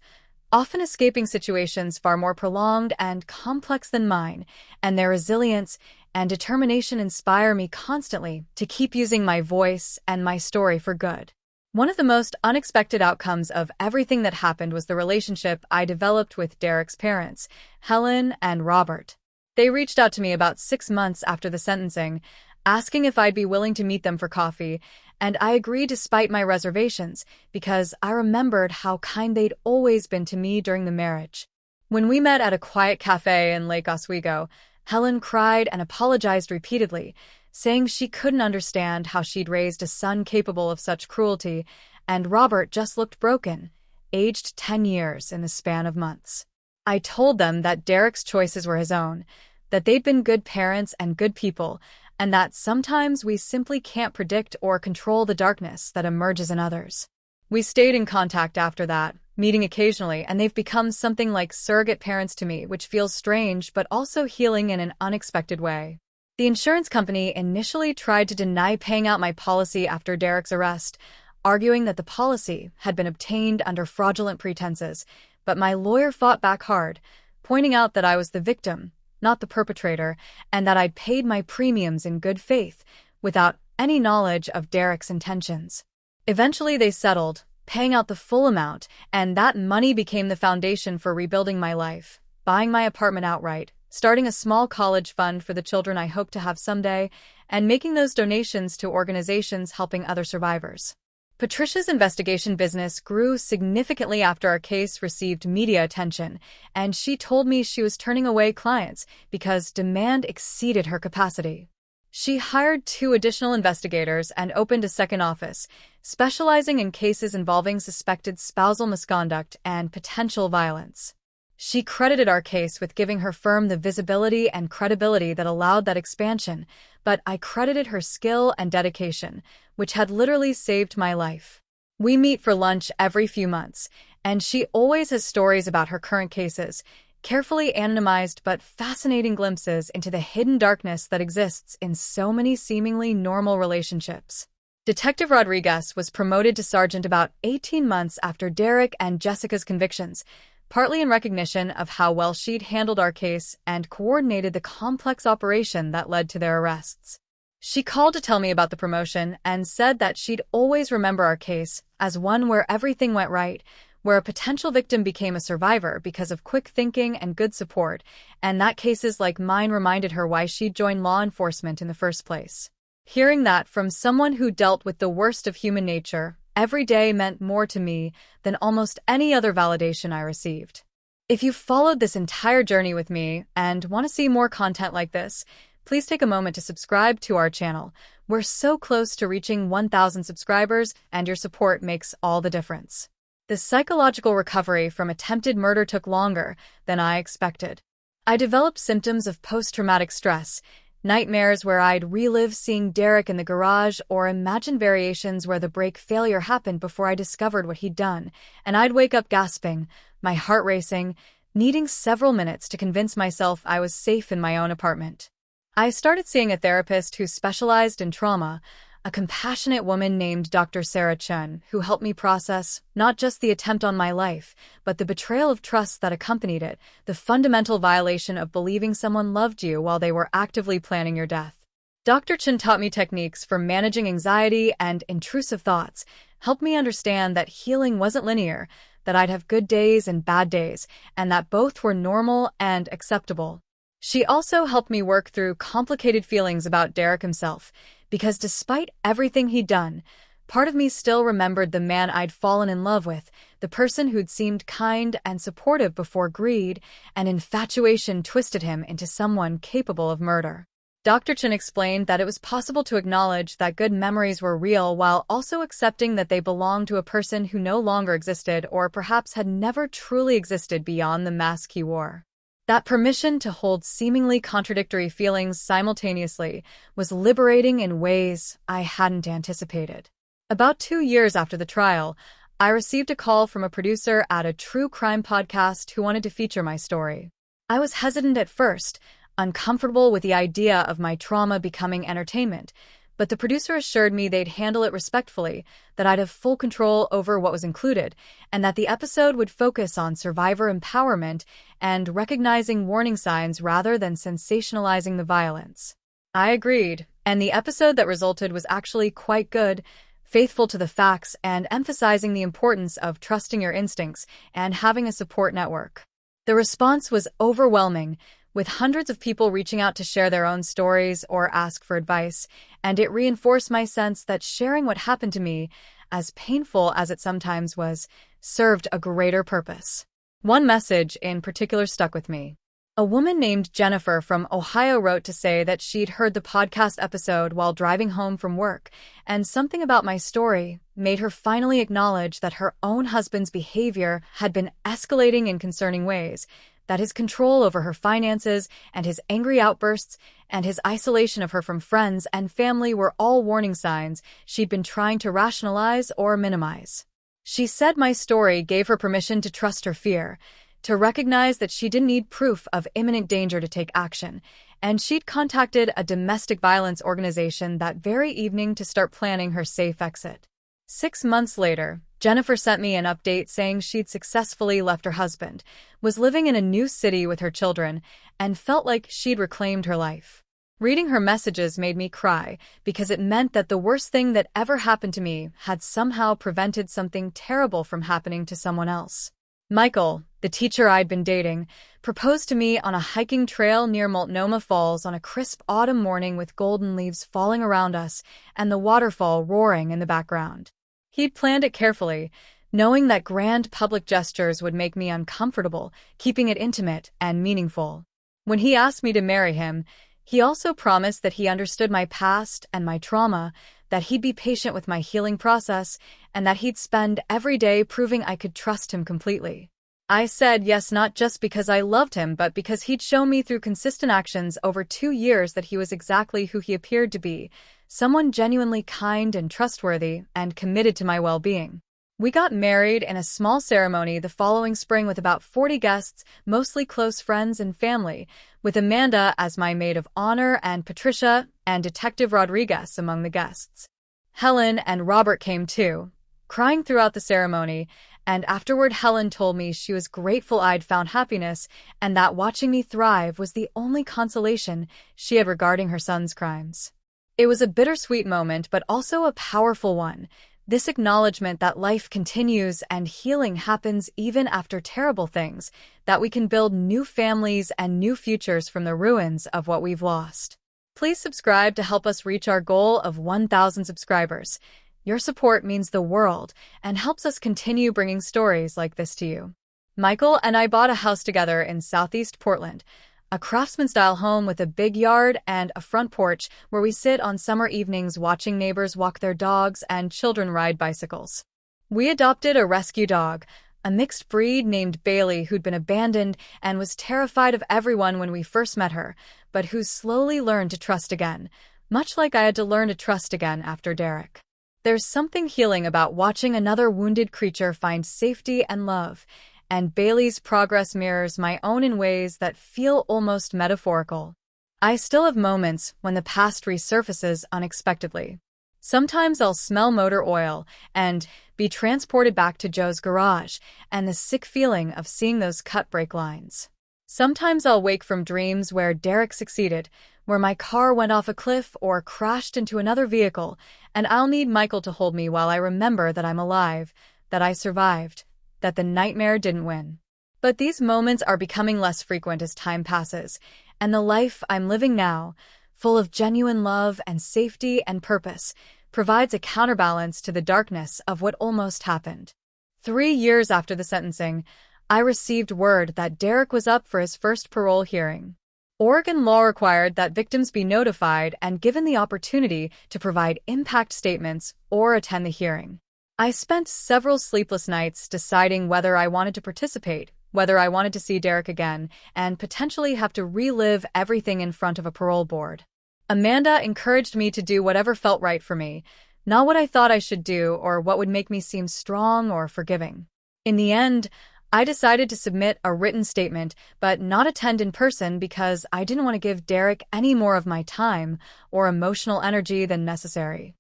often escaping situations far more prolonged and complex than mine, and their resilience and determination inspire me constantly to keep using my voice and my story for good. One of the most unexpected outcomes of everything that happened was the relationship I developed with Derek's parents, Helen and Robert. They reached out to me about 6 months after the sentencing, asking if I'd be willing to meet them for coffee, and I agreed despite my reservations because I remembered how kind they'd always been to me during the marriage. When we met at a quiet cafe in Lake Oswego, Helen cried and apologized repeatedly, saying she couldn't understand how she'd raised a son capable of such cruelty, and Robert just looked broken, aged 10 years in the span of months. I told them that Derek's choices were his own, that they'd been good parents and good people, and that sometimes we simply can't predict or control the darkness that emerges in others. We stayed in contact after that, meeting occasionally, and they've become something like surrogate parents to me, which feels strange but also healing in an unexpected way. The insurance company initially tried to deny paying out my policy after Derek's arrest, arguing that the policy had been obtained under fraudulent pretenses, but my lawyer fought back hard, pointing out that I was the victim, not the perpetrator, and that I'd paid my premiums in good faith, without any knowledge of Derek's intentions. Eventually they settled, paying out the full amount, and that money became the foundation for rebuilding my life, buying my apartment outright, starting a small college fund for the children I hope to have someday, and making those donations to organizations helping other survivors. Patricia's investigation business grew significantly after our case received media attention, and she told me she was turning away clients because demand exceeded her capacity. She hired 2 additional investigators and opened a second office, specializing in cases involving suspected spousal misconduct and potential violence. She credited our case with giving her firm the visibility and credibility that allowed that expansion, but I credited her skill and dedication, which had literally saved my life. We meet for lunch every few months, and she always has stories about her current cases, carefully anonymized but fascinating glimpses into the hidden darkness that exists in so many seemingly normal relationships. Detective Rodriguez was promoted to sergeant about 18 months after Derek and Jessica's convictions, partly in recognition of how well she'd handled our case and coordinated the complex operation that led to their arrests. She called to tell me about the promotion and said that she'd always remember our case as one where everything went right, where a potential victim became a survivor because of quick thinking and good support, and that cases like mine reminded her why she'd joined law enforcement in the first place. Hearing that from someone who dealt with the worst of human nature every day meant more to me than almost any other validation I received. If you've followed this entire journey with me and want to see more content like this, please take a moment to subscribe to our channel. We're so close to reaching 1,000 subscribers, and your support makes all the difference. The psychological recovery from attempted murder took longer than I expected. I developed symptoms of post-traumatic stress, nightmares where I'd relive seeing Derek in the garage or imagine variations where the brake failure happened before I discovered what he'd done, and I'd wake up gasping, my heart racing, needing several minutes to convince myself I was safe in my own apartment. I started seeing a therapist who specialized in trauma, a compassionate woman named Dr. Sarah Chun, who helped me process not just the attempt on my life, but the betrayal of trust that accompanied it, the fundamental violation of believing someone loved you while they were actively planning your death. Dr. Chun taught me techniques for managing anxiety and intrusive thoughts, helped me understand that healing wasn't linear, that I'd have good days and bad days, and that both were normal and acceptable. She also helped me work through complicated feelings about Derek himself, because despite everything he'd done, part of me still remembered the man I'd fallen in love with, the person who'd seemed kind and supportive before greed and infatuation twisted him into someone capable of murder. Dr. Chun explained that it was possible to acknowledge that good memories were real while also accepting that they belonged to a person who no longer existed or perhaps had never truly existed beyond the mask he wore. That permission to hold seemingly contradictory feelings simultaneously was liberating in ways I hadn't anticipated. About 2 years after the trial, I received a call from a producer at a true crime podcast who wanted to feature my story. I was hesitant at first, uncomfortable with the idea of my trauma becoming entertainment, but the producer assured me they'd handle it respectfully, that I'd have full control over what was included, and that the episode would focus on survivor empowerment and recognizing warning signs rather than sensationalizing the violence. I agreed, and the episode that resulted was actually quite good, faithful to the facts and emphasizing the importance of trusting your instincts and having a support network. The response was overwhelming, with hundreds of people reaching out to share their own stories or ask for advice, and it reinforced my sense that sharing what happened to me, as painful as it sometimes was, served a greater purpose. One message in particular stuck with me. A woman named Jennifer from Ohio wrote to say that she'd heard the podcast episode while driving home from work, and something about my story made her finally acknowledge that her own husband's behavior had been escalating in concerning ways, that his control over her finances and his angry outbursts and his isolation of her from friends and family were all warning signs she'd been trying to rationalize or minimize. She said my story gave her permission to trust her fear, to recognize that she didn't need proof of imminent danger to take action, and she'd contacted a domestic violence organization that very evening to start planning her safe exit. 6 months later, Jennifer sent me an update saying she'd successfully left her husband, was living in a new city with her children, and felt like she'd reclaimed her life. Reading her messages made me cry because it meant that the worst thing that ever happened to me had somehow prevented something terrible from happening to someone else. Michael, The teacher I'd been dating proposed to me on a hiking trail near Multnomah Falls on a crisp autumn morning with golden leaves falling around us and the waterfall roaring in the background. He'd planned it carefully, knowing that grand public gestures would make me uncomfortable, keeping it intimate and meaningful. When he asked me to marry him, he also promised that he understood my past and my trauma, that he'd be patient with my healing process, and that he'd spend every day proving I could trust him completely. I said yes not just because I loved him but because he'd shown me through consistent actions over 2 years that he was exactly who he appeared to be, someone genuinely kind and trustworthy and committed to my well-being. We got married in a small ceremony the following spring with about 40 guests, mostly close friends and family, with Amanda as my maid of honor and Patricia and Detective Rodriguez among the guests. Helen and Robert came too, crying throughout the ceremony, and afterward Helen told me she was grateful I'd found happiness and that watching me thrive was the only consolation she had regarding her son's crimes. It was a bittersweet moment but also a powerful one. This acknowledgement that life continues and healing happens even after terrible things, that we can build new families and new futures from the ruins of what we've lost. Please subscribe to help us reach our goal of 1,000 subscribers. Your support means the world and helps us continue bringing stories like this to you. Michael and I bought a house together in Southeast Portland, a craftsman-style home with a big yard and a front porch where we sit on summer evenings watching neighbors walk their dogs and children ride bicycles. We adopted a rescue dog, a mixed breed named Bailey who'd been abandoned and was terrified of everyone when we first met her, but who slowly learned to trust again, much like I had to learn to trust again after Derek. There's something healing about watching another wounded creature find safety and love, and Bailey's progress mirrors my own in ways that feel almost metaphorical. I still have moments when the past resurfaces unexpectedly. Sometimes I'll smell motor oil and be transported back to Joe's garage and the sick feeling of seeing those cut brake lines. Sometimes I'll wake from dreams where Derek succeeded, where my car went off a cliff or crashed into another vehicle, and I'll need Michael to hold me while I remember that I'm alive, that I survived, that the nightmare didn't win. But these moments are becoming less frequent as time passes, and the life I'm living now, full of genuine love and safety and purpose, provides a counterbalance to the darkness of what almost happened. 3 years after the sentencing, I received word that Derek was up for his first parole hearing. Oregon law required that victims be notified and given the opportunity to provide impact statements or attend the hearing. I spent several sleepless nights deciding whether I wanted to participate, whether I wanted to see Derek again, and potentially have to relive everything in front of a parole board. Amanda encouraged me to do whatever felt right for me, not what I thought I should do or what would make me seem strong or forgiving. In the end, I decided to submit a written statement, but not attend in person because I didn't want to give Derek any more of my time or emotional energy than necessary.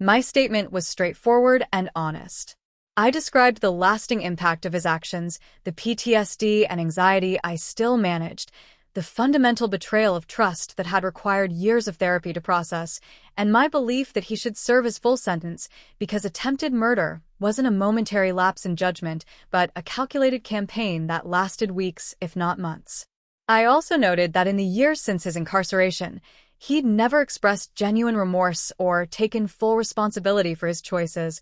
My statement was straightforward and honest. I described the lasting impact of his actions, the PTSD and anxiety I still managed, the fundamental betrayal of trust that had required years of therapy to process, and my belief that he should serve his full sentence because attempted murder wasn't a momentary lapse in judgment, but a calculated campaign that lasted weeks, if not months. I also noted that in the years since his incarceration, he'd never expressed genuine remorse or taken full responsibility for his choices,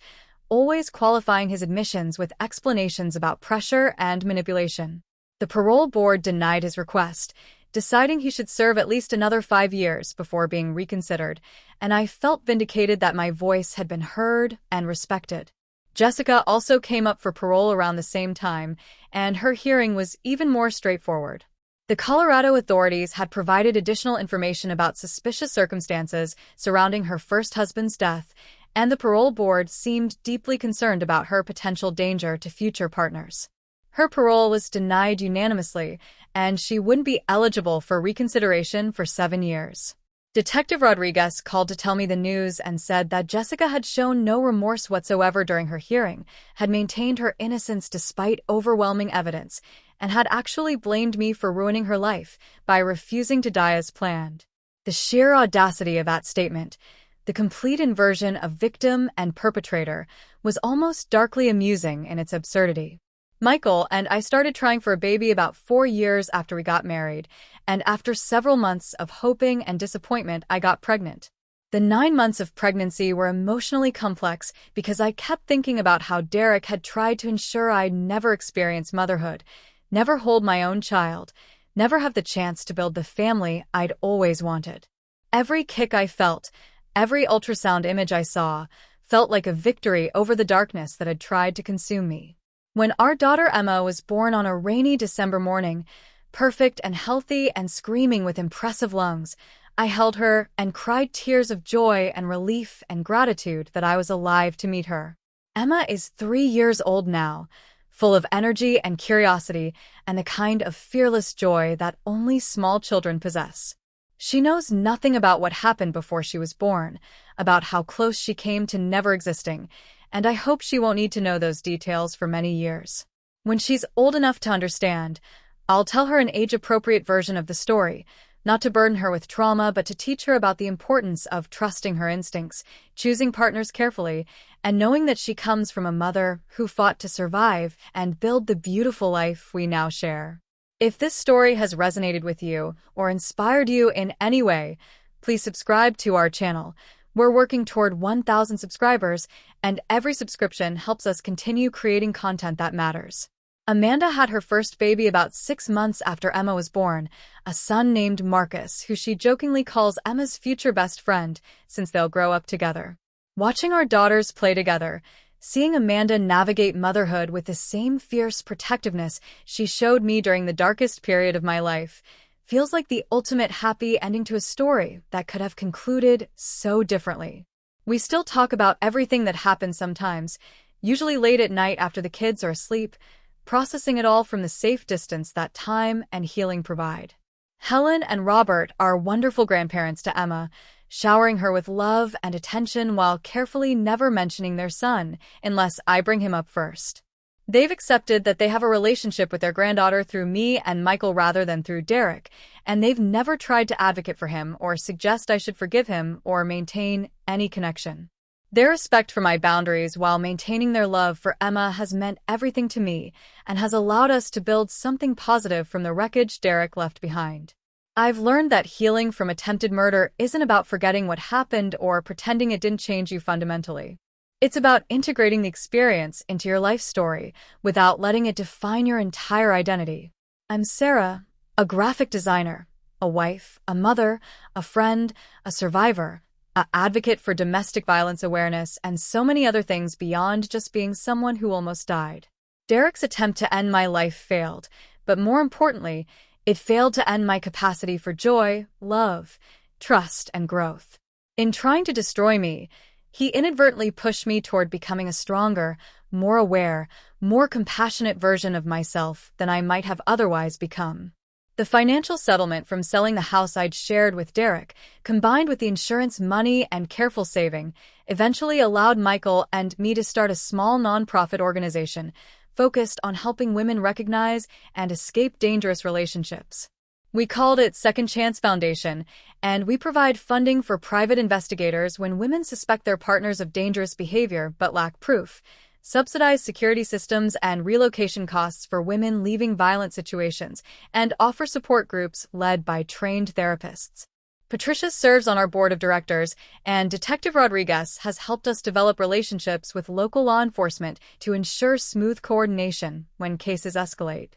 always qualifying his admissions with explanations about pressure and manipulation. The parole board denied his request, deciding he should serve at least another 5 years before being reconsidered, and I felt vindicated that my voice had been heard and respected. Jessica also came up for parole around the same time, and her hearing was even more straightforward. The Colorado authorities had provided additional information about suspicious circumstances surrounding her first husband's death, and the parole board seemed deeply concerned about her potential danger to future partners. Her parole was denied unanimously, and she wouldn't be eligible for reconsideration for 7 years. Detective Rodriguez called to tell me the news and said that Jessica had shown no remorse whatsoever during her hearing, had maintained her innocence despite overwhelming evidence, and had actually blamed me for ruining her life by refusing to die as planned. The sheer audacity of that statement, the complete inversion of victim and perpetrator, was almost darkly amusing in its absurdity. Michael and I started trying for a baby about 4 years after we got married, and after several months of hoping and disappointment, I got pregnant. The 9 months of pregnancy were emotionally complex because I kept thinking about how Derek had tried to ensure I'd never experience motherhood, never hold my own child, never have the chance to build the family I'd always wanted. Every kick I felt, every ultrasound image I saw, felt like a victory over the darkness that had tried to consume me. When our daughter Emma was born on a rainy December morning, perfect and healthy and screaming with impressive lungs, I held her and cried tears of joy and relief and gratitude that I was alive to meet her. Emma is 3 years old now, full of energy and curiosity and the kind of fearless joy that only small children possess. She knows nothing about what happened before she was born, about how close she came to never existing, and I hope she won't need to know those details for many years. When she's old enough to understand, I'll tell her an age-appropriate version of the story, not to burden her with trauma, but to teach her about the importance of trusting her instincts, choosing partners carefully, and knowing that she comes from a mother who fought to survive and build the beautiful life we now share. If this story has resonated with you or inspired you in any way, please subscribe to our channel. We're working toward 1,000 subscribers, and every subscription helps us continue creating content that matters. Amanda had her first baby about 6 months after Emma was born, a son named Marcus, who she jokingly calls Emma's future best friend, since they'll grow up together. Watching our daughters play together, seeing Amanda navigate motherhood with the same fierce protectiveness she showed me during the darkest period of my life, feels like the ultimate happy ending to a story that could have concluded so differently. We still talk about everything that happened sometimes, usually late at night after the kids are asleep, processing it all from the safe distance that time and healing provide. Helen and Robert are wonderful grandparents to Emma, showering her with love and attention while carefully never mentioning their son, unless I bring him up first. They've accepted that they have a relationship with their granddaughter through me and Michael rather than through Derek, and they've never tried to advocate for him or suggest I should forgive him or maintain any connection. Their respect for my boundaries while maintaining their love for Emma has meant everything to me and has allowed us to build something positive from the wreckage Derek left behind. I've learned that healing from attempted murder isn't about forgetting what happened or pretending it didn't change you fundamentally. It's about integrating the experience into your life story without letting it define your entire identity. I'm Sarah, a graphic designer, a wife, a mother, a friend, a survivor, an advocate for domestic violence awareness, and so many other things beyond just being someone who almost died. Derek's attempt to end my life failed, but more importantly, it failed to end my capacity for joy, love, trust, and growth. In trying to destroy me, he inadvertently pushed me toward becoming a stronger, more aware, more compassionate version of myself than I might have otherwise become. The financial settlement from selling the house I'd shared with Derek, combined with the insurance money and careful saving, eventually allowed Michael and me to start a small nonprofit organization focused on helping women recognize and escape dangerous relationships. We called it Second Chance Foundation, and we provide funding for private investigators when women suspect their partners of dangerous behavior but lack proof, subsidize security systems and relocation costs for women leaving violent situations, and offer support groups led by trained therapists. Patricia serves on our board of directors, and Detective Rodriguez has helped us develop relationships with local law enforcement to ensure smooth coordination when cases escalate.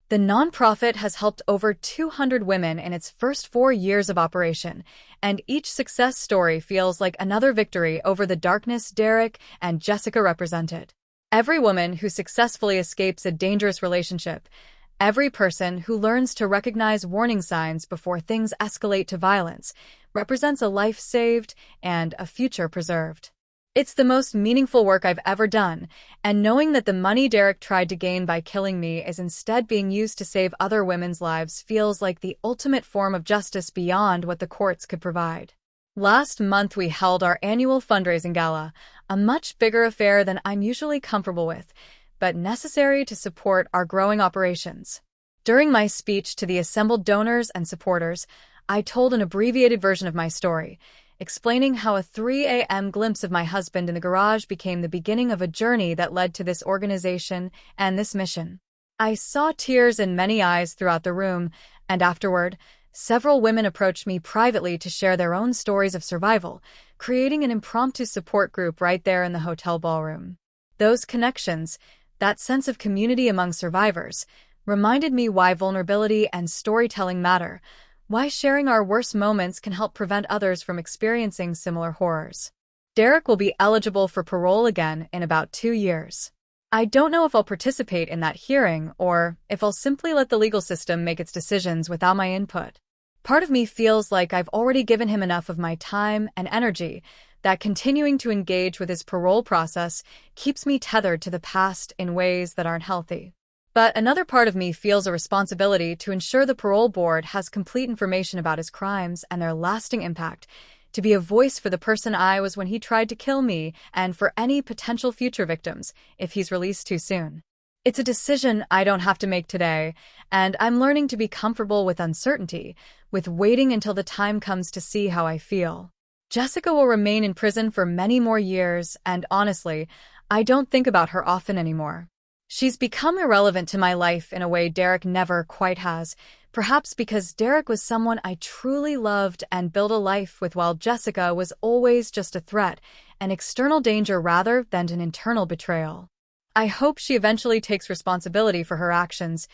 The nonprofit has helped over 200 women in its first 4 years of operation, and each success story feels like another victory over the darkness Derek and Jessica represented. Every woman who successfully escapes a dangerous relationship, every person who learns to recognize warning signs before things escalate to violence, represents a life saved and a future preserved. It's the most meaningful work I've ever done, and knowing that the money Derek tried to gain by killing me is instead being used to save other women's lives feels like the ultimate form of justice beyond what the courts could provide. Last month we held our annual fundraising gala, a much bigger affair than I'm usually comfortable with, but necessary to support our growing operations. During my speech to the assembled donors and supporters, I told an abbreviated version of my story, explaining how a 3 a.m. glimpse of my husband in the garage became the beginning of a journey that led to this organization and this mission. I saw tears in many eyes throughout the room, and afterward, several women approached me privately to share their own stories of survival, creating an impromptu support group right there in the hotel ballroom. Those connections, that sense of community among survivors, reminded me why vulnerability and storytelling matter, why sharing our worst moments can help prevent others from experiencing similar horrors. Derek will be eligible for parole again in about 2 years. I don't know if I'll participate in that hearing or if I'll simply let the legal system make its decisions without my input. Part of me feels like I've already given him enough of my time and energy that continuing to engage with his parole process keeps me tethered to the past in ways that aren't healthy. But another part of me feels a responsibility to ensure the parole board has complete information about his crimes and their lasting impact, to be a voice for the person I was when he tried to kill me and for any potential future victims if he's released too soon. It's a decision I don't have to make today, and I'm learning to be comfortable with uncertainty, with waiting until the time comes to see how I feel. Jessica will remain in prison for many more years, and honestly, I don't think about her often anymore. She's become irrelevant to my life in a way Derek never quite has, perhaps because Derek was someone I truly loved and built a life with, while Jessica was always just a threat, an external danger rather than an internal betrayal. I hope she eventually takes responsibility for her actions,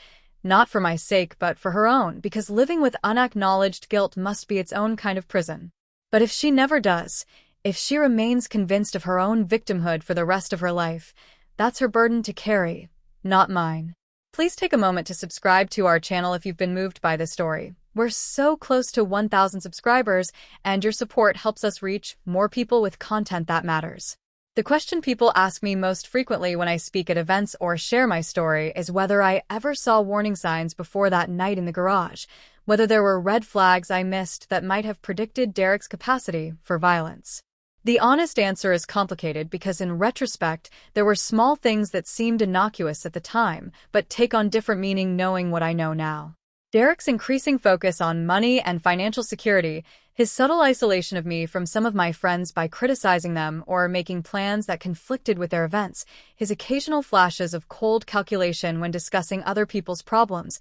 not for my sake but for her own, because living with unacknowledged guilt must be its own kind of prison. But if she never does, if she remains convinced of her own victimhood for the rest of her life, that's her burden to carry, not mine. Please take a moment to subscribe to our channel if you've been moved by this story. We're so close to 1,000 subscribers, and your support helps us reach more people with content that matters. The question people ask me most frequently when I speak at events or share my story is whether I ever saw warning signs before that night in the garage, whether there were red flags I missed that might have predicted Derek's capacity for violence. The honest answer is complicated because in retrospect, there were small things that seemed innocuous at the time, but take on different meaning knowing what I know now. Derek's increasing focus on money and financial security, his subtle isolation of me from some of my friends by criticizing them or making plans that conflicted with their events, his occasional flashes of cold calculation when discussing other people's problems,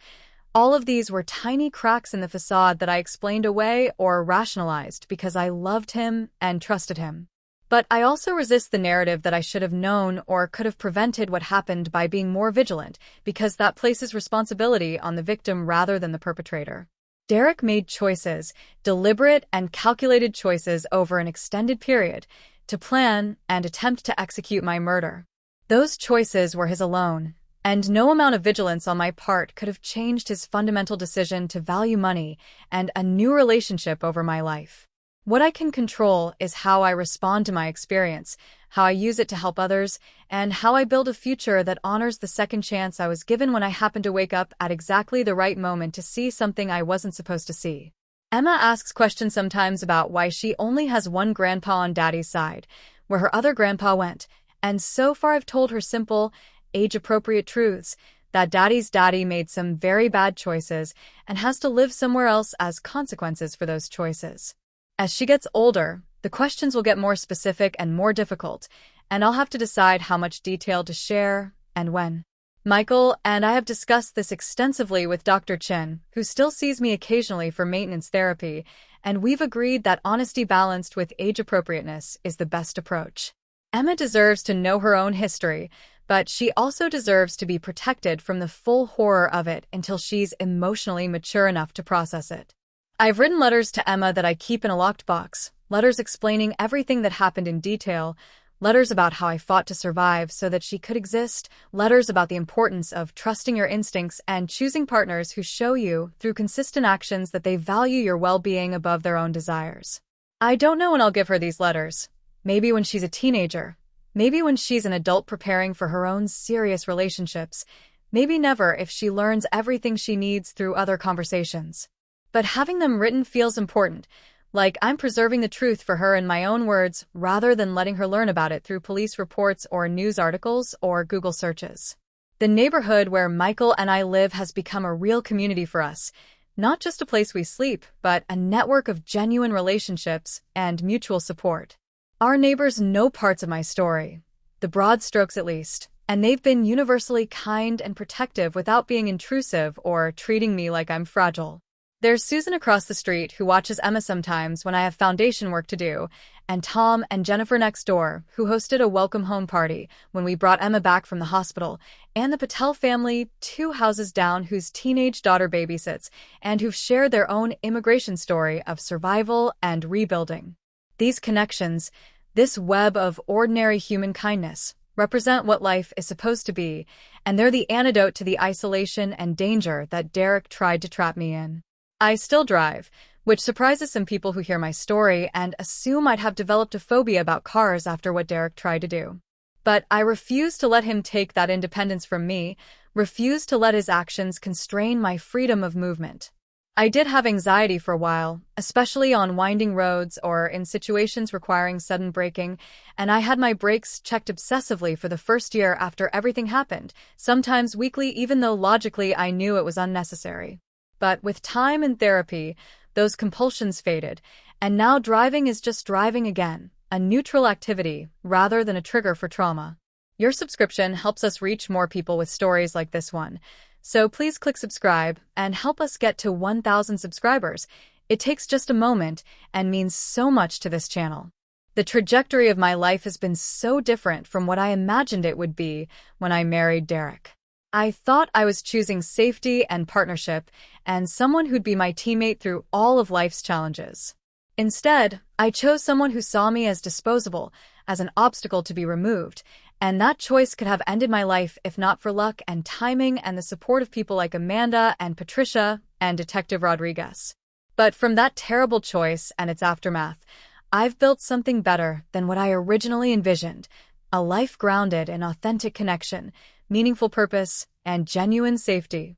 all of these were tiny cracks in the facade that I explained away or rationalized because I loved him and trusted him. But I also resist the narrative that I should have known or could have prevented what happened by being more vigilant, because that places responsibility on the victim rather than the perpetrator. Derek made choices, deliberate and calculated choices over an extended period, to plan and attempt to execute my murder. Those choices were his alone, and no amount of vigilance on my part could have changed his fundamental decision to value money and a new relationship over my life. What I can control is how I respond to my experience, how I use it to help others, and how I build a future that honors the second chance I was given when I happened to wake up at exactly the right moment to see something I wasn't supposed to see. Emma asks questions sometimes about why she only has one grandpa on Daddy's side, where her other grandpa went, and so far I've told her simple, age-appropriate truths, that Daddy's daddy made some very bad choices and has to live somewhere else as consequences for those choices. As she gets older, the questions will get more specific and more difficult, and I'll have to decide how much detail to share and when. Michael and I have discussed this extensively with Dr. Chin, who still sees me occasionally for maintenance therapy, and we've agreed that honesty balanced with age-appropriateness is the best approach. Emma deserves to know her own history, but she also deserves to be protected from the full horror of it until she's emotionally mature enough to process it. I've written letters to Emma that I keep in a locked box, letters explaining everything that happened in detail, letters about how I fought to survive so that she could exist, letters about the importance of trusting your instincts and choosing partners who show you, through consistent actions, that they value your well-being above their own desires. I don't know when I'll give her these letters. Maybe when she's a teenager. Maybe when she's an adult preparing for her own serious relationships. Maybe never if she learns everything she needs through other conversations. But having them written feels important, like I'm preserving the truth for her in my own words rather than letting her learn about it through police reports or news articles or Google searches. The neighborhood where Michael and I live has become a real community for us, Not just a place we sleep, but a network of genuine relationships and mutual support. Our neighbors know parts of my story, the broad strokes at least, and they've been universally kind and protective without being intrusive or treating me like I'm fragile. There's Susan across the street who watches Emma sometimes when I have foundation work to do, and Tom and Jennifer next door who hosted a welcome home party when we brought Emma back from the hospital, and the Patel family 2 houses down whose teenage daughter babysits and who've shared their own immigration story of survival and rebuilding. These connections, this web of ordinary human kindness, represent what life is supposed to be, and they're the antidote to the isolation and danger that Derek tried to trap me in. I still drive, which surprises some people who hear my story and assume I'd have developed a phobia about cars after what Derek tried to do. But I refuse to let him take that independence from me, refuse to let his actions constrain my freedom of movement. I did have anxiety for a while, especially on winding roads or in situations requiring sudden braking, and I had my brakes checked obsessively for the first year after everything happened, sometimes weekly even though logically I knew it was unnecessary. But with time and therapy, those compulsions faded, and now driving is just driving again, a neutral activity rather than a trigger for trauma. Your subscription helps us reach more people with stories like this one, so please click subscribe and help us get to 1,000 subscribers. It takes just a moment and means so much to this channel. The trajectory of my life has been so different from what I imagined it would be when I married Derek. I thought I was choosing safety and partnership and someone who'd be my teammate through all of life's challenges. Instead, I chose someone who saw me as disposable, as an obstacle to be removed, and that choice could have ended my life if not for luck and timing and the support of people like Amanda and Patricia and Detective Rodriguez. But from that terrible choice and its aftermath, I've built something better than what I originally envisioned, a life grounded in authentic connection, meaningful purpose, and genuine safety.